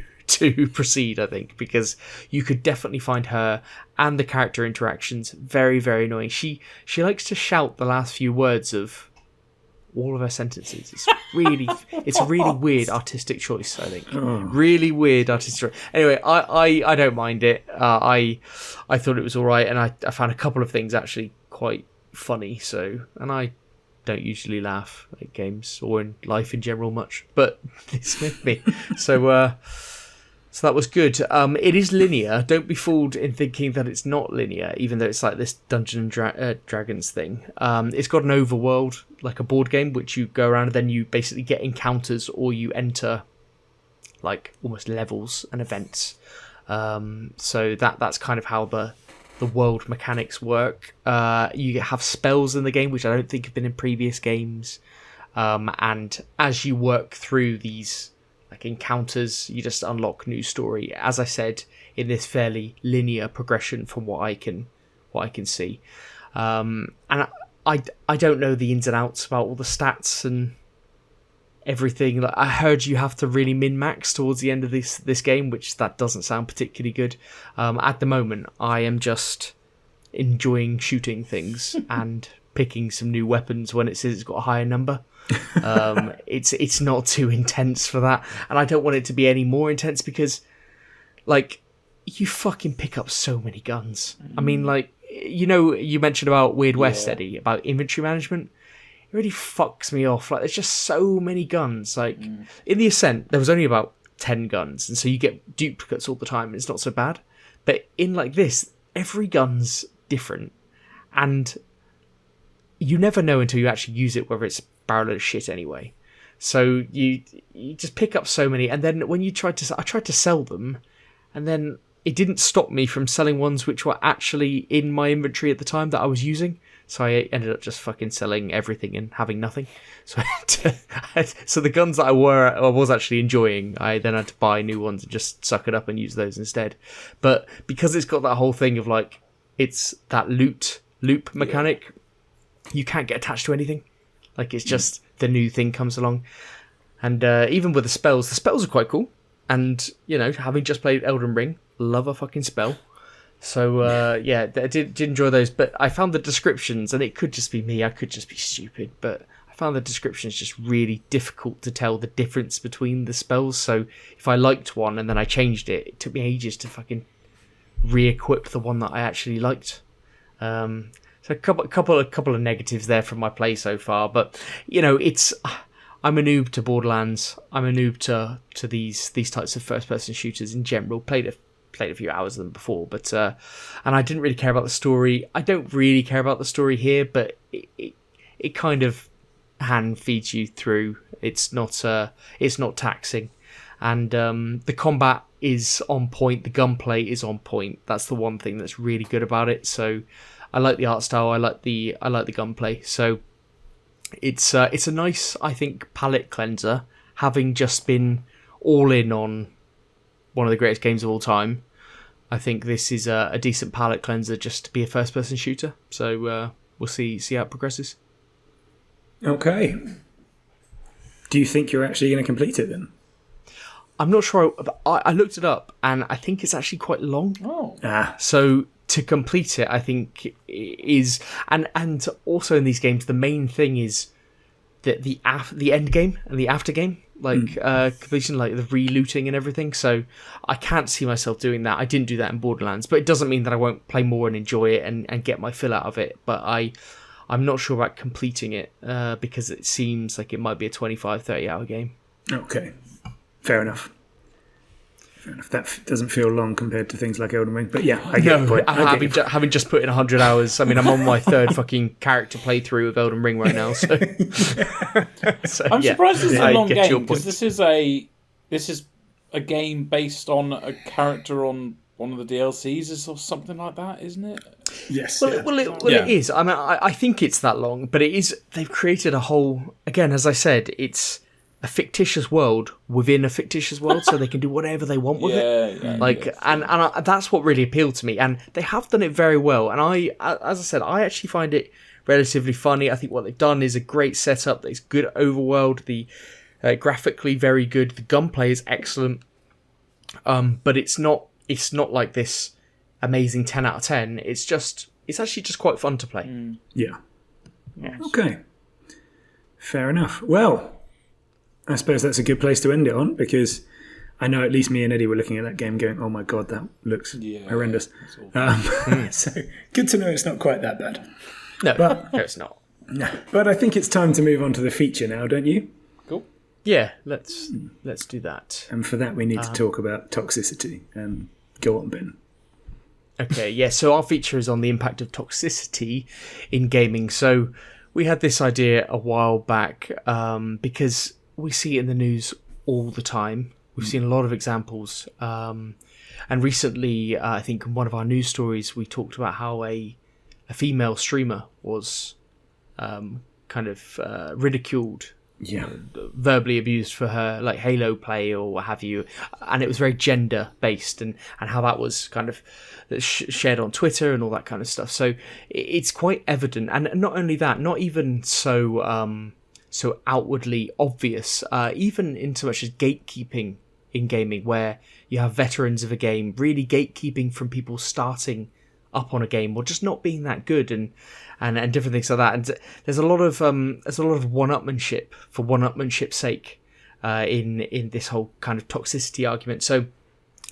proceed, I think, because you could definitely find her and the character interactions very, very annoying. She likes to shout the last few words of all of her sentences. It's a really weird artistic choice, I think. Really weird artistic choice. Anyway, I don't mind it. I thought it was all right, and I found a couple of things actually quite funny. And I don't usually laugh at games or in life in general much, but this made me. So that was good. It is linear. Don't be fooled in thinking that it's not linear, even though it's like this Dungeons and Dragons thing. It's got an overworld, like a board game, which you go around and then you basically get encounters, or you enter like almost levels and events. So that's kind of how the world mechanics work. You have spells in the game, which I don't think have been in previous games. And as you work through these like encounters, you just unlock new story, as I said, in this fairly linear progression from what I can see. And I don't know the ins and outs about all the stats and everything. Like, I heard you have to really min-max towards the end of this game, which that doesn't sound particularly good. At the moment, I am just enjoying shooting things and picking some new weapons when it says it's got a higher number. It's not too intense for that, and I don't want it to be any more intense, because like you fucking pick up so many guns. I mean, like, you mentioned about Weird West, Eddie, about inventory management. It really fucks me off. Like, there's just so many guns. Like in the Ascent, there was only about 10 guns, and so you get duplicates all the time. It's not so bad, but in like this, every gun's different, and you never know until you actually use it whether it's barrel of shit anyway. So you just pick up so many, and then when I tried to sell them, and then it didn't stop me from selling ones which were actually in my inventory at the time that I was using. So I ended up just fucking selling everything and having nothing. So so the guns that I was actually enjoying, I then had to buy new ones and just suck it up and use those instead. But because it's got that whole thing of like, it's that loop mechanic, you can't get attached to anything. Like, it's just the new thing comes along. And even with the spells are quite cool. And, having just played Elden Ring, love a fucking spell. So yeah, I did enjoy those, but I found the descriptions, and it could just be me, I could just be stupid, but I found the descriptions just really difficult to tell the difference between the spells. So if I liked one and then I changed it, it took me ages to fucking re-equip the one that I actually liked. So a couple of negatives there from my play so far, but you know, I'm a noob to Borderlands. I'm a noob to these types of first-person shooters in general. Played a few hours of them before, but and I didn't really care about the story. I don't really care about the story here, but it kind of hand feeds you through. It's not taxing, and the combat is on point. The gunplay is on point. That's the one thing that's really good about it. So I like the art style. I like the gunplay. So it's a nice, I think, palate cleanser. Having just been all in on one of the greatest games of all time, I think this is a decent palate cleanser just to be a first-person shooter. So we'll see how it progresses. Okay. Do you think you're actually going to complete it then? I'm not sure. I looked it up, and I think it's actually quite long. Oh. So to complete it, I think it is, and also in these games, the main thing is that the end game and the after game, like completion, like the re-looting and everything. So I can't see myself doing that. I didn't do that in Borderlands, but it doesn't mean that I won't play more and enjoy it and get my fill out of it. But I'm not sure about completing it because it seems like it might be a 25-30 hour game. Okay. Fair enough. That doesn't feel long compared to things like Elden Ring, but yeah, I get the point. Having just put in 100 hours, I mean, I'm on my third fucking character playthrough of Elden Ring right now, so... I'm surprised it's a long game, because this is a game based on a character on one of the DLCs or something like that, isn't it? Yes. Well, it is. I mean, I think it's that long, but it is... They've created a whole... Again, as I said, it's a fictitious world within a fictitious world, so they can do whatever they want with it. And that's what really appealed to me, and they have done it very well. And as I said, I actually find it relatively funny. I think what they've done is a great setup. There's good overworld. The graphically very good. The gunplay is excellent. But it's not like this amazing 10 out of 10. It's actually just quite fun to play. Yeah. Okay. Fair enough. Well, I suppose that's a good place to end it on, because I know at least me and Eddie were looking at that game going, oh my god, that looks horrendous. So good to know it's not quite that bad. No, it's not. No. But I think it's time to move on to the feature now, don't you? Cool. Yeah, let's do that. And for that we need to talk about toxicity. Go on, Ben. Okay, yeah, so our feature is on the impact of toxicity in gaming. So we had this idea a while back because we see it in the news all the time. We've seen a lot of examples. And recently, I think in one of our news stories, we talked about how a female streamer was kind of ridiculed, verbally abused for her like Halo play or what have you. And it was very gender-based, and how that was kind of shared on Twitter and all that kind of stuff. So it's quite evident. And not only that, not even so outwardly obvious, even in so much as gatekeeping in gaming, where you have veterans of a game really gatekeeping from people starting up on a game or just not being that good, and different things like that. And there's a lot of one-upmanship for one-upmanship's sake in this whole kind of toxicity argument. So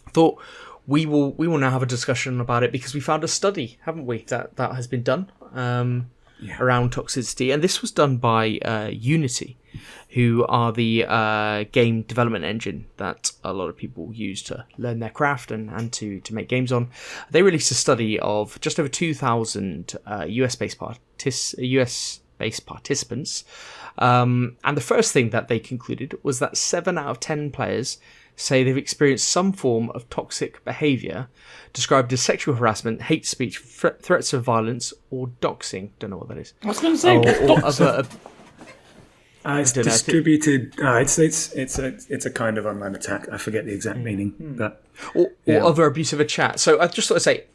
I thought we will now have a discussion about it, because we found a study, haven't we, that has been done around toxicity, and this was done by Unity, who are the game development engine that a lot of people use to learn their craft and to make games on. They released a study of just over 2,000 US-based participants, and the first thing that they concluded was that 7 out of 10 players say they've experienced some form of toxic behaviour, described as sexual harassment, hate speech, threats of violence, or doxing. Don't know what that is. I was going to say, what's it's distributed. It's a kind of online attack. I forget the exact meaning, but or other abuse of a chat. So I just thought to say,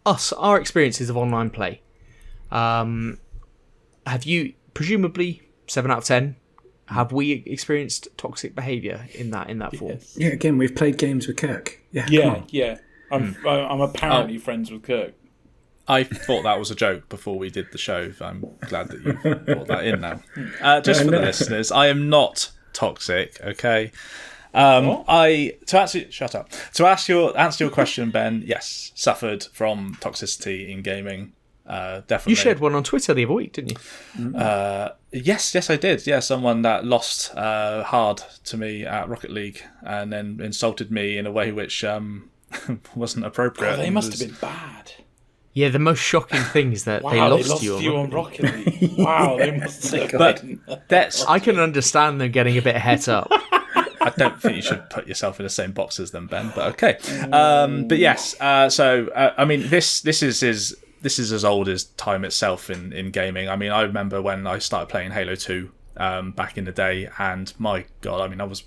our experiences of online play. Have you, presumably 7 out of 10? Have we experienced toxic behaviour in that form? Yeah, again, we've played games with Kirk. Yeah. I'm apparently friends with Kirk. I thought that was a joke before we did the show. I'm glad that you brought that in now. Just for the listeners, I am not toxic. Okay. Shut up. To answer your question, Ben, yes, suffered from toxicity in gaming. Definitely. You shared one on Twitter the other week, didn't you? Yes, I did. Yeah, someone that lost hard to me at Rocket League and then insulted me in a way which wasn't appropriate. Oh, they must have been bad. Yeah, the most shocking thing is that they lost you on Rocket League. Wow, they must have been. But I can understand them getting a bit het up. I don't think you should put yourself in the same box as them, Ben. But okay. But yes. I mean, this is as old as time itself in gaming. I mean, I remember when I started playing Halo 2 back in the day, and my God, I mean, I was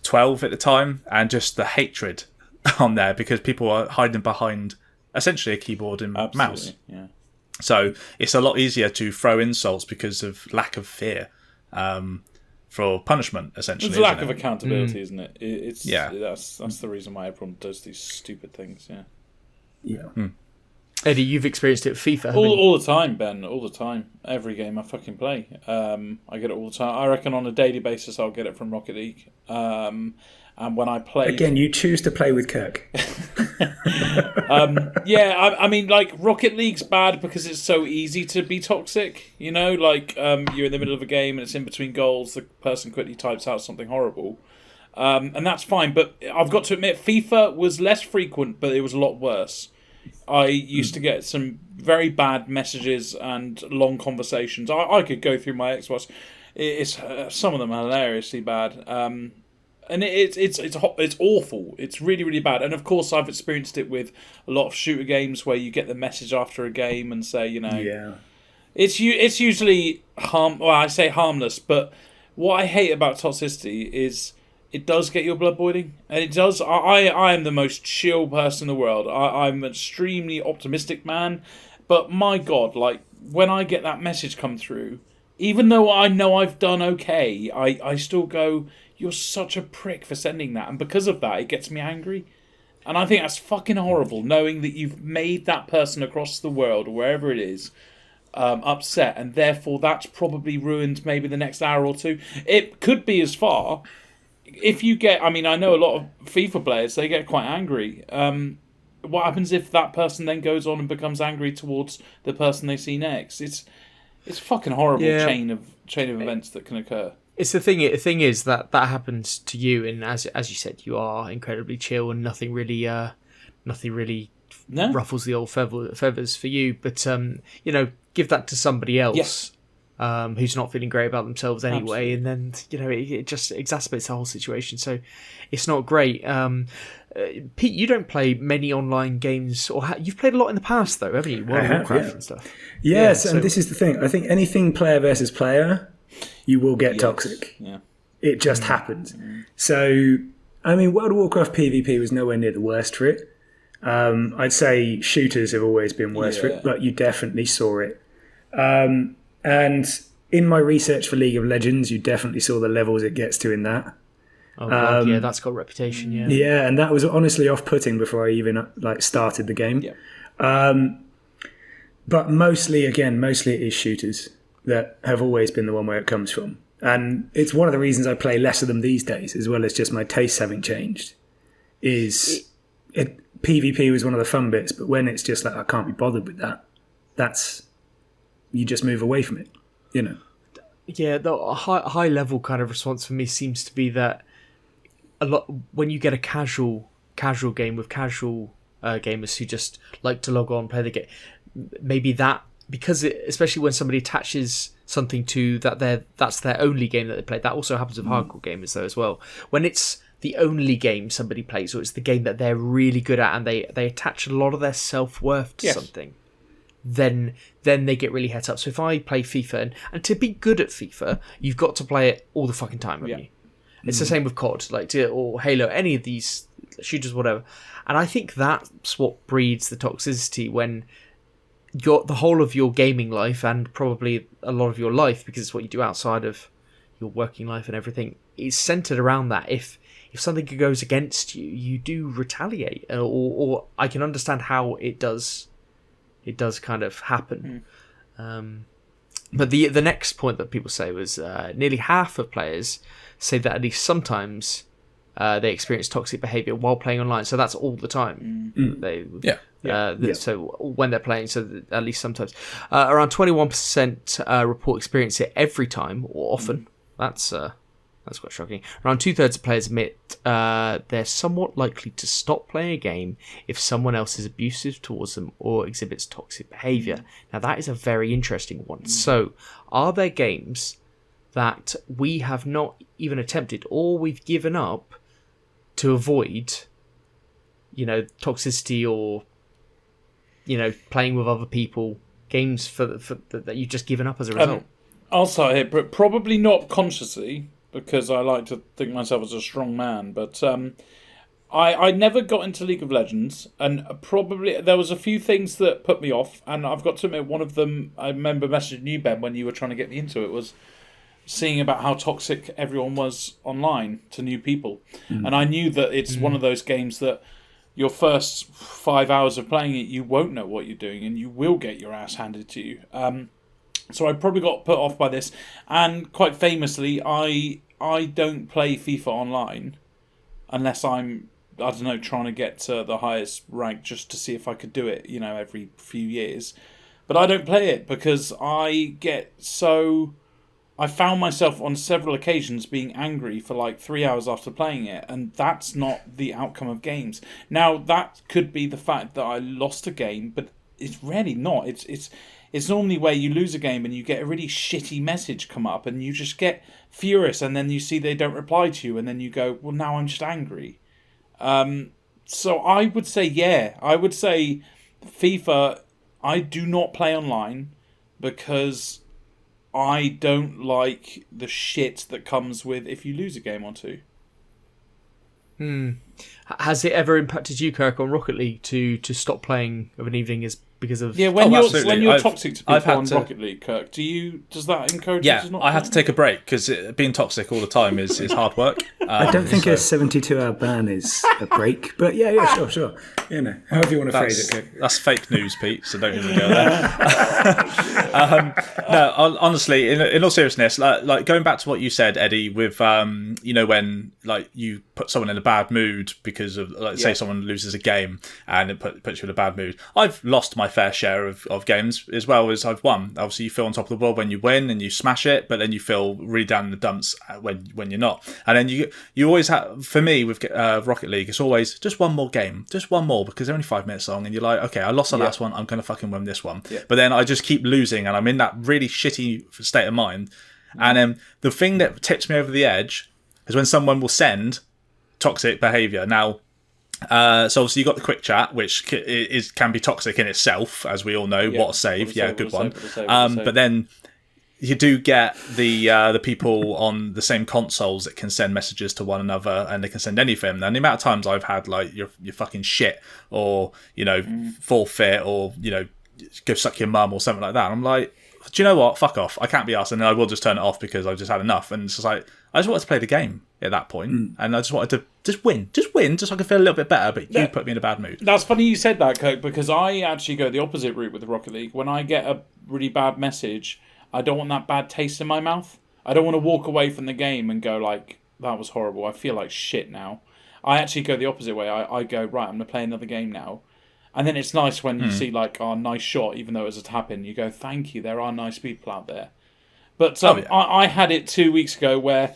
12 at the time, and just the hatred on there because people are hiding behind essentially a keyboard and mouse. Yeah. So it's a lot easier to throw insults because of lack of fear. For punishment, essentially. It's a lack of accountability, isn't it? That's the reason why everyone does these stupid things. Yeah. Eddie, you've experienced it with FIFA. All the time, Ben. All the time. Every game I fucking play, I get it all the time. I reckon on a daily basis, I'll get it from Rocket League. And when I play, again, you choose to play with Kirk. I mean, like Rocket League's bad because it's so easy to be toxic. You know, like you're in the middle of a game and it's in between goals. The person quickly types out something horrible, and that's fine. But I've got to admit, FIFA was less frequent, but it was a lot worse. I used to get some very bad messages and long conversations. I could go through my Xbox. It's some of them are hilariously bad. And it's awful. It's really, really bad. And of course, I've experienced it with a lot of shooter games where you get the message after a game and say, it's usually I say harmless, but what I hate about toxicity is it does get your blood boiling, and it does. I am the most chill person in the world. I'm an extremely optimistic man, but my God, like when I get that message come through, even though I know I've done okay, I still go, you're such a prick for sending that. And because of that, it gets me angry. And I think that's fucking horrible, knowing that you've made that person across the world, or wherever it is, upset. And therefore, that's probably ruined maybe the next hour or two. It could be as far. If you get... I mean, I know a lot of FIFA players, they get quite angry. What happens if that person then goes on and becomes angry towards the person they see next? It's fucking horrible chain of events that can occur. It's the thing. The thing is that happens to you, and as you said, you are incredibly chill, and nothing really ruffles the old feathers for you. But give that to somebody else who's not feeling great about themselves anyway, and then it just exacerbates the whole situation. So it's not great. Pete, you don't play many online games, or you've played a lot in the past, though, haven't you? World of Warcraft and stuff. Yes, and this is the thing. I think anything player versus player, you will get toxic. Yeah. It just happens. So, I mean, World of Warcraft PvP was nowhere near the worst for it. I'd say shooters have always been worse for it, but you definitely saw it. And in my research for League of Legends, you definitely saw the levels it gets to in that. Oh God, that's got a reputation. Yeah, and that was honestly off-putting before I even started the game. Yeah. But mostly it is shooters that have always been the one where it comes from. And it's one of the reasons I play less of them these days, as well as just my tastes having changed. PvP was one of the fun bits, but when it's just like, I can't be bothered with that, you just move away from it, Yeah, the high level kind of response for me seems to be that a lot when you get a casual game with casual gamers who just like to log on, play the game, maybe that, because especially when somebody attaches something to that's their only game that they play. That also happens with hardcore gamers though as well. When it's the only game somebody plays, or it's the game that they're really good at, and they attach a lot of their self-worth to something, then they get really het up. So if I play FIFA, and to be good at FIFA, you've got to play it all the fucking time, haven't you? It's the same with COD, or Halo, any of these shooters, whatever. And I think that's what breeds the toxicity when the whole of your gaming life, and probably a lot of your life, because it's what you do outside of your working life and everything, is centered around that. if something goes against you, you do retaliate, or I can understand how it does kind of happen. But the next point that people say was nearly half of players say that at least sometimes they experience toxic behavior while playing online. So that's all the time. So when they're playing, so at least sometimes. Around 21% report experience it every time or often. That's quite shocking. Around 2/3 of players admit they're somewhat likely to stop playing a game if someone else is abusive towards them or exhibits toxic behaviour. Now that is a very interesting one. So are there games that we have not even attempted or we've given up to avoid, toxicity or, playing with other people, games for that you've just given up as a result? I'll start here, but probably not consciously, because I like to think myself as a strong man, but I never got into League of Legends, and probably there was a few things that put me off, and I've got to admit one of them, I remember messaging you, Ben, when you were trying to get me into it, was seeing about how toxic everyone was online to new people. And I knew that it's one of those games that your first 5 hours of playing it, you won't know what you're doing, and you will get your ass handed to you. So I probably got put off by this, and quite famously, I don't play FIFA Online unless I'm, I don't know, trying to get to the highest rank just to see if I could do it, every few years. But I don't play it because I found myself on several occasions being angry for like 3 hours after playing it, and that's not the outcome of games. Now, that could be the fact that I lost a game, but it's really not. It's normally where you lose a game and you get a really shitty message come up and you just get furious, and then you see they don't reply to you, and then you go, well, now I'm just angry. So I would say, FIFA, I do not play online because I don't like the shit that comes with if you lose a game or two. Has it ever impacted you, Kirk, on Rocket League to stop playing of an evening because of... Yeah, when you're I've toxic to people on Rocket League, Kirk, does that encourage you to not I had to take a break because being toxic all the time is hard work. I don't think a 72-hour ban is a break, but yeah, sure. However you want to phrase it. Kirk. That's fake news, Pete, so don't even go there. No, honestly, in all seriousness, like going back to what you said, Eddie, with when like you put someone in a bad mood because of, say someone loses a game and it puts you in a bad mood. I've lost my fair share of games as well as I've won. Obviously, you feel on top of the world when you win and you smash it, but then you feel really down in the dumps when you're not. And then you always have, for me with Rocket League, it's always just one more game, just one more, because they're only 5 minutes long, and you're like, okay, I lost the last one, I'm gonna fucking win this one. But then I just keep losing, and I'm in that really shitty state of mind. And the thing that tips me over the edge is when someone will send toxic behaviour. Now, so obviously you got the quick chat, which can be toxic in itself, as we all know. What a save! Good one. But then you do get the people on the same consoles that can send messages to one another, and they can send anything. And the amount of times I've had like you're fucking shit, or forfeit, or go suck your mum or something like that. I'm like, do you know what? Fuck off. I can't be arsed, and then I will just turn it off because I've just had enough. And it's just like, I just wanted to play the game at that point, and I just wanted to just win, just so I could feel a little bit better. But you put me in a bad mood. That's funny you said that, Kirk, because I actually go the opposite route with the Rocket League. When I get a really bad message, I don't want that bad taste in my mouth. I don't want to walk away from the game and go like, that was horrible, I feel like shit now. I actually go the opposite way. I go, right, I'm going to play another game now. And then it's nice when you see like, oh, nice shot, even though it was a tap-in. You go, thank you, there are nice people out there. But I had it 2 weeks ago where,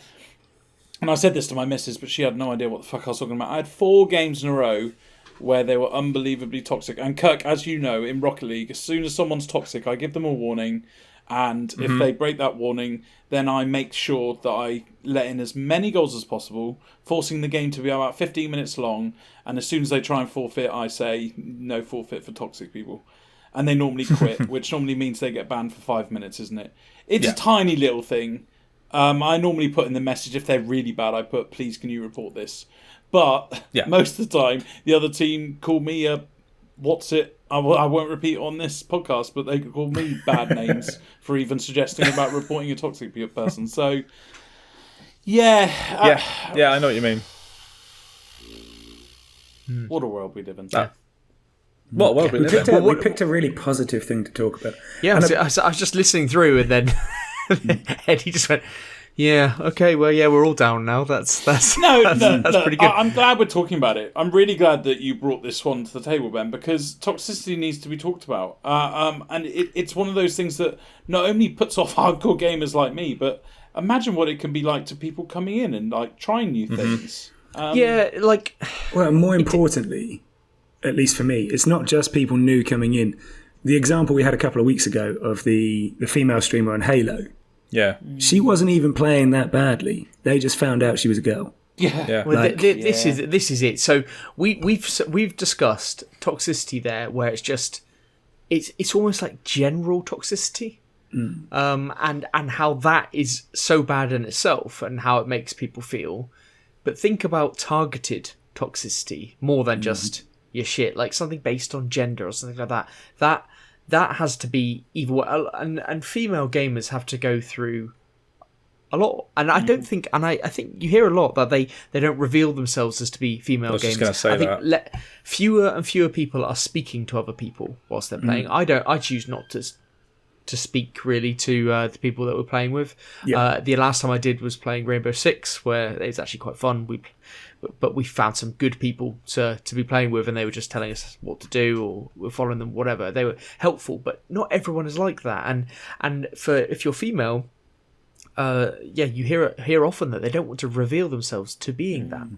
and I said this to my missus, but she had no idea what the fuck I was talking about. I had 4 games in a row where they were unbelievably toxic. And Kirk, as you know, in Rocket League, as soon as someone's toxic, I give them a warning. And if they break that warning, then I make sure that I let in as many goals as possible, forcing the game to be about 15 minutes long. And as soon as they try and forfeit, I say, no forfeit for toxic people. And they normally quit, which normally means they get banned for 5 minutes, isn't it? It's a tiny little thing. I normally put in the message, if they're really bad, I put, please can you report this? But most of the time, the other team call me a, what's it? I won't repeat on this podcast, but they call me bad names for even suggesting about reporting a toxic person. So, I know what you mean. What a world we live in. What world we live in? We picked a really positive thing to talk about. Yeah, I was just listening through, and then Eddie just went, "Yeah, okay, well, yeah, we're all down now. That's pretty good." I'm glad we're talking about it. I'm really glad that you brought this one to the table, Ben, because toxicity needs to be talked about. And it's one of those things that not only puts off hardcore gamers like me, but imagine what it can be like to people coming in and like trying new things. Well, more importantly, at least for me, it's not just people new coming in. The example we had a couple of weeks ago of the female streamer on Halo. Yeah. She wasn't even playing that badly. They just found out she was a girl. Yeah. Well, this is it. So we've discussed toxicity there, where it's just it's almost like general toxicity, and how that is so bad in itself and how it makes people feel. But think about targeted toxicity more than just your shit, like something based on gender or something like that. That has to be evil, and female gamers have to go through a lot. And I don't think, and I think you hear a lot that they don't reveal themselves as to be female gamers. I was just going to say that. Fewer and fewer people are speaking to other people whilst they're playing. I choose not to speak really to the people that we're playing with. Yeah. The last time I did was playing Rainbow Six, where it's actually quite fun. But we found some good people to be playing with, and they were just telling us what to do, or we're following them, whatever. They were helpful, but not everyone is like that. And if you're female, you hear often that they don't want to reveal themselves to being that,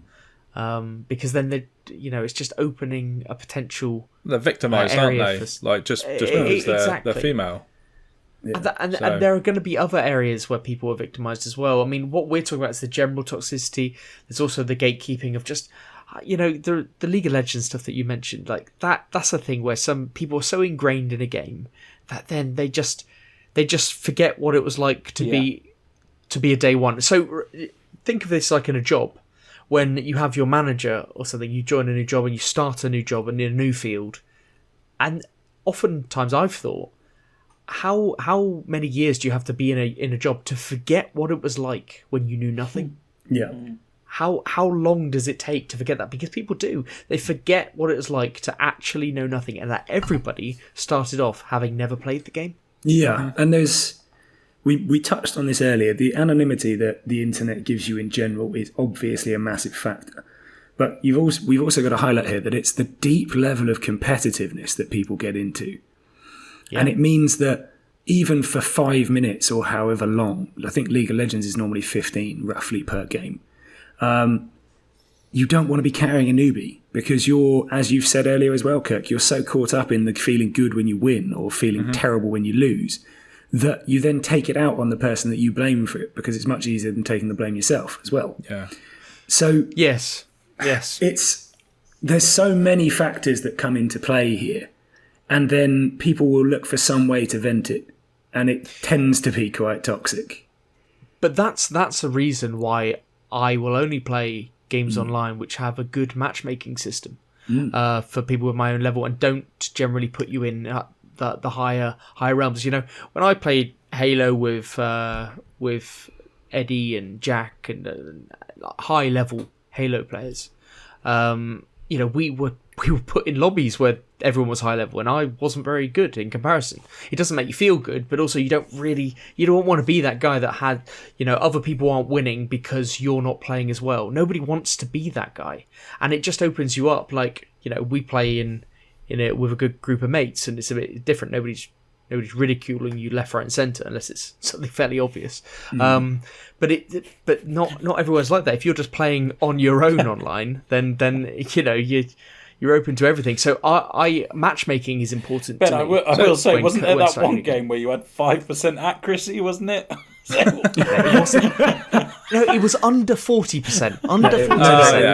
because then it's just opening a potential. They're victimized, aren't they? Just because they're female. Yeah. And there are going to be other areas where people are victimized as well. I mean, what we're talking about is the general toxicity. There's also the gatekeeping of just, the League of Legends stuff that you mentioned. Like that's a thing where some people are so ingrained in a game that then they just forget what it was like to be a day one. So think of this like in a job. When you have your manager or something, you join a new job and you start a new job and in a new field. And oftentimes I've thought, how many years do you have to be in a job to forget what it was like when you knew nothing? Yeah. How long does it take to forget that? Because people do. They forget what it was like to actually know nothing, and that everybody started off having never played the game. Yeah, and we touched on this earlier. The anonymity that the internet gives you in general is obviously a massive factor. But we've also got to highlight here that it's the deep level of competitiveness that people get into. Yeah. And it means that even for 5 minutes or however long, I think League of Legends is normally 15 roughly per game, you don't want to be carrying a newbie because you're, as you've said earlier as well, Kirk, you're so caught up in the feeling good when you win or feeling terrible when you lose that you then take it out on the person that you blame for it because it's much easier than taking the blame yourself as well. Yeah. So yes, there's so many factors that come into play here. And then people will look for some way to vent it. And it tends to be quite toxic. But that's a reason why I will only play games online which have a good matchmaking system for people with my own level and don't generally put you in the higher realms. When I played Halo with Eddie and Jack and high level Halo players, we were put in lobbies where everyone was high level and I wasn't very good in comparison. It doesn't make you feel good, but also you don't want to be that guy that had, other people aren't winning because you're not playing as well. Nobody wants to be that guy. And it just opens you up. Like, we play in it with a good group of mates and it's a bit different. Nobody's ridiculing you left, right and centre unless it's something fairly obvious. But not everyone's like that. If you're just playing on your own online, then you're open to everything. So I matchmaking is important to me. I will say, wasn't there that one game where you had 5% accuracy, wasn't it? It was under 40%. Under 40%.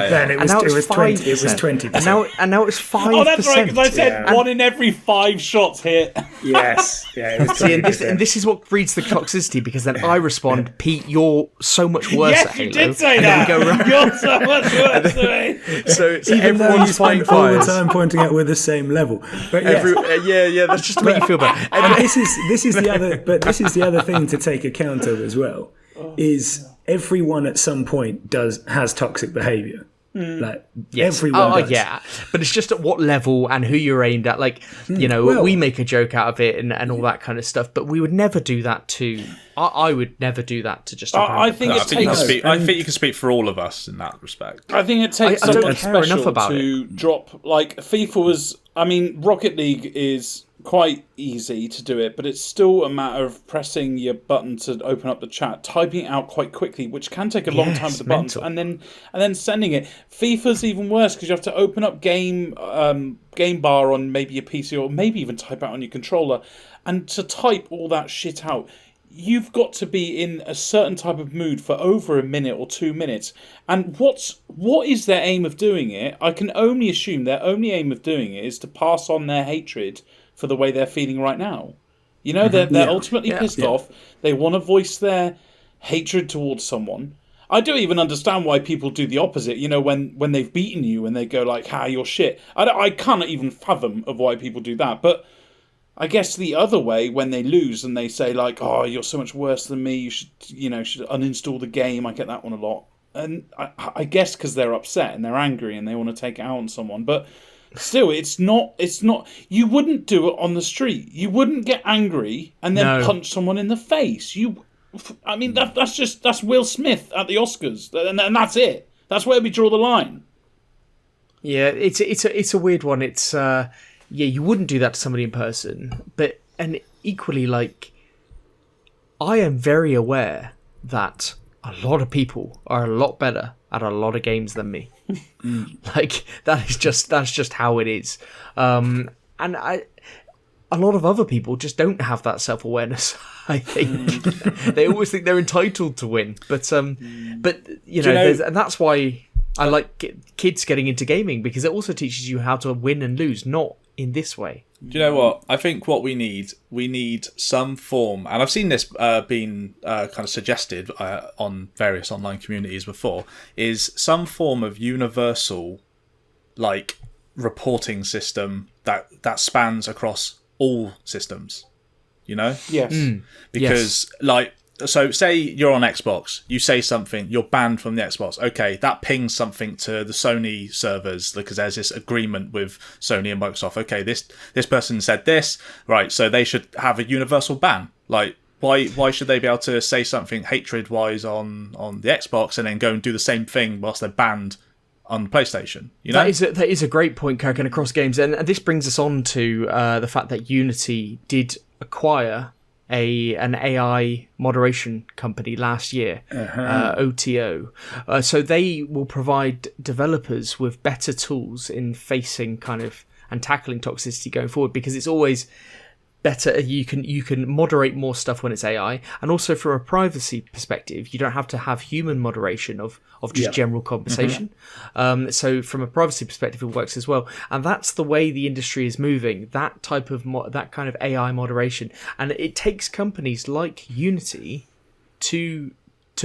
Then it was 20%. It was 20%. And now it's 5%. Oh, that's right, because I said 1 in every 5 shots hit. Yes. Yeah, it was 20%. and this is what breeds the toxicity, because then I respond, Pete, you're so much worse at Halo. Yes, you did say that. You're so much worse than me. So even though you spend all the fires. time pointing out we're the same level. But that's just to make you feel better. And this is the other thing to take account of as well, is everyone at some point has toxic behaviour. Like Yes. everyone does. Yeah, but it's just at what level and who you're aimed at. Like, we make a joke out of it and all that kind of stuff, but we would never do that to. I would never do that to just. I think it takes. I think you can speak for all of us in that respect. I think it takes I don't someone care enough special about to drop. Like FIFA was. I mean, Rocket League is quite easy to do it, but it's still a matter of pressing your button to open up the chat, typing it out quite quickly, which can take a long time with the buttons, and then sending it. FIFA's even worse because you have to open up game bar on maybe your PC or maybe even type out on your controller, and to type all that shit out. You've got to be in a certain type of mood for over a minute or 2 minutes. And what is their aim of doing it? I can only assume their only aim of doing it is to pass on their hatred for the way they're feeling right now. You know, they're ultimately pissed off. They want to voice their hatred towards someone. I don't even understand why people do the opposite. You know, when they've beaten you and they go like, you're shit. I cannot even fathom of why people do that. But I guess the other way, when they lose and they say like, you're so much worse than me, you should uninstall the game. I get that one a lot. And I guess because they're upset and they're angry and they want to take it out on someone. But still, it's not. You wouldn't do it on the street. You wouldn't get angry and then punch someone in the face. That's Will Smith at the Oscars, and that's it. That's where we draw the line. Yeah, it's a weird one. It's you wouldn't do that to somebody in person, and equally, like, I am very aware that a lot of people are a lot better at a lot of games than me. Like, that's just how it is. And a lot of other people just don't have that self-awareness. I think they always think they're entitled to win, but and that's why I like kids getting into gaming, because it also teaches you how to win and lose, not in this way. Do you know what? I think what we need some form, and I've seen this being kind of suggested on various online communities before, is some form of universal, like, reporting system that spans across all systems. You know? Yes. Because, like, so say you're on Xbox, you say something, you're banned from the Xbox. Okay, that pings something to the Sony servers because there's this agreement with Sony and Microsoft. Okay, this person said this, right? So they should have a universal ban. Like, why should they be able to say something hatred-wise on the Xbox and then go and do the same thing whilst they're banned on PlayStation? You know, that is a great point, Kirk, and across games, and this brings us on to the fact that Unity did acquire an AI moderation company last year, OTO. So they will provide developers with better tools in facing and tackling toxicity going forward, because it's always better. You can moderate more stuff when it's AI, and also from a privacy perspective, you don't have to have human moderation of just general conversation. So from a privacy perspective, it works as well, and that's the way the industry is moving. That type of that kind of AI moderation, and it takes companies like Unity to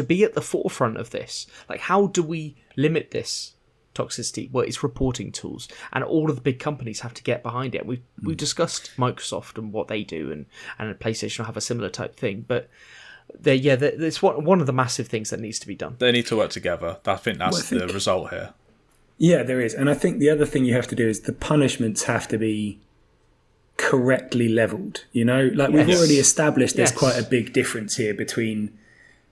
be at the forefront of this. Like, how do we limit this toxicity? Well, it's reporting tools, and all of the big companies have to get behind it. We've discussed Microsoft and what they do, and PlayStation will have a similar type thing, but it's one of the massive things that needs to be done. They need to work together. I think that's the result here. Yeah, there is. And I think the other thing you have to do is the punishments have to be correctly leveled. You know, like, we've already established there's quite a big difference here between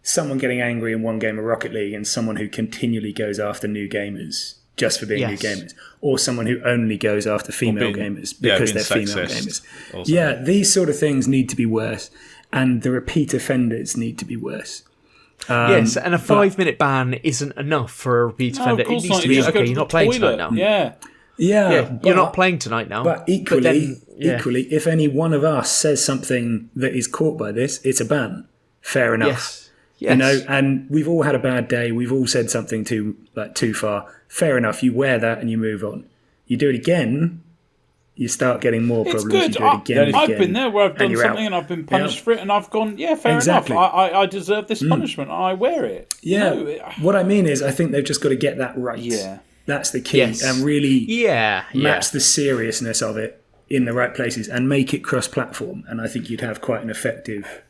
someone getting angry in one game of Rocket League and someone who continually goes after new gamers just for being new gamers, or someone who only goes after female gamers because they're female gamers. Also. Yeah, these sort of things need to be worse, and the repeat offenders need to be worse. Yes, and a 5-minute ban isn't enough for a repeat offender. It needs to be, you're not playing tonight now. Yeah, you're not playing tonight now. But equally, if any one of us says something that is caught by this, it's a ban. Fair enough. Yes. You know, and we've all had a bad day. We've all said something too far. Fair enough. You wear that and you move on. You do it again, you start getting more problems. It's good. You do it again. I've been there where I've done something and I've been punished for it, and I've gone, fair enough. I deserve this punishment. I wear it. Yeah. You know? What I mean is, I think they've just got to get that right. Yeah. That's the key, and really match the seriousness of it in the right places and make it cross-platform. And I think you'd have quite an effective.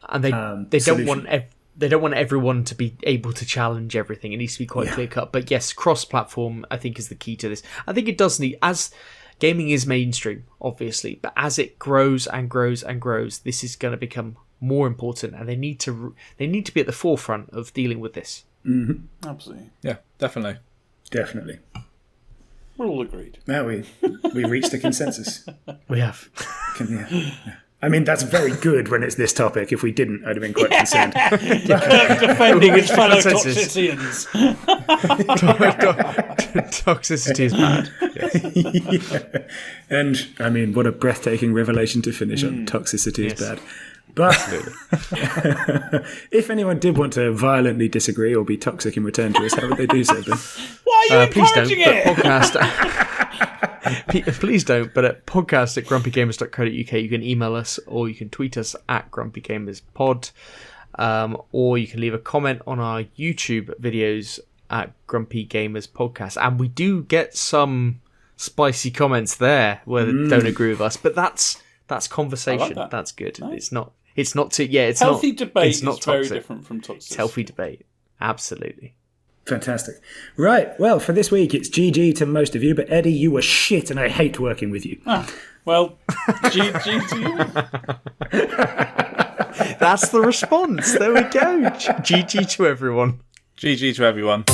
And they don't want they don't want everyone to be able to challenge everything. It needs to be quite clear cut. But yes, cross-platform, I think, is the key to this. I think it does need, as gaming is mainstream, obviously, but as it grows and grows and grows, this is going to become more important, and they need to be at the forefront of dealing with this. Mm-hmm. Absolutely. Yeah, definitely. Definitely. We're all agreed. Now we reached a consensus. We have. I mean, that's very good when it's this topic. If we didn't, I'd have been quite concerned. Defending his fellow Consensus. Toxicians. Toxicity is bad. Yes. Yeah. And, I mean, what a breathtaking revelation to finish on. Toxicity is bad. But if anyone did want to violently disagree or be toxic in return to us, how would they do so, Ben? Why are you Please don't. encouraging it? Please don't, but at podcast@grumpygamers.co.uk you can email us, or you can tweet us at grumpygamerspod, or you can leave a comment on our YouTube videos at Grumpy Gamers Podcast. And we do get some spicy comments there where they don't agree with us, but that's conversation. I like that. That's good. Nice. It's not too, it's healthy not, debate it's not is very toxic. different from toxicity. It's healthy debate. Absolutely. Fantastic. Right, well, for this week, it's GG to most of you, but Eddie, you were shit and I hate working with you. Well, GG to you. That's the response. There we go. GG to everyone. GG to everyone.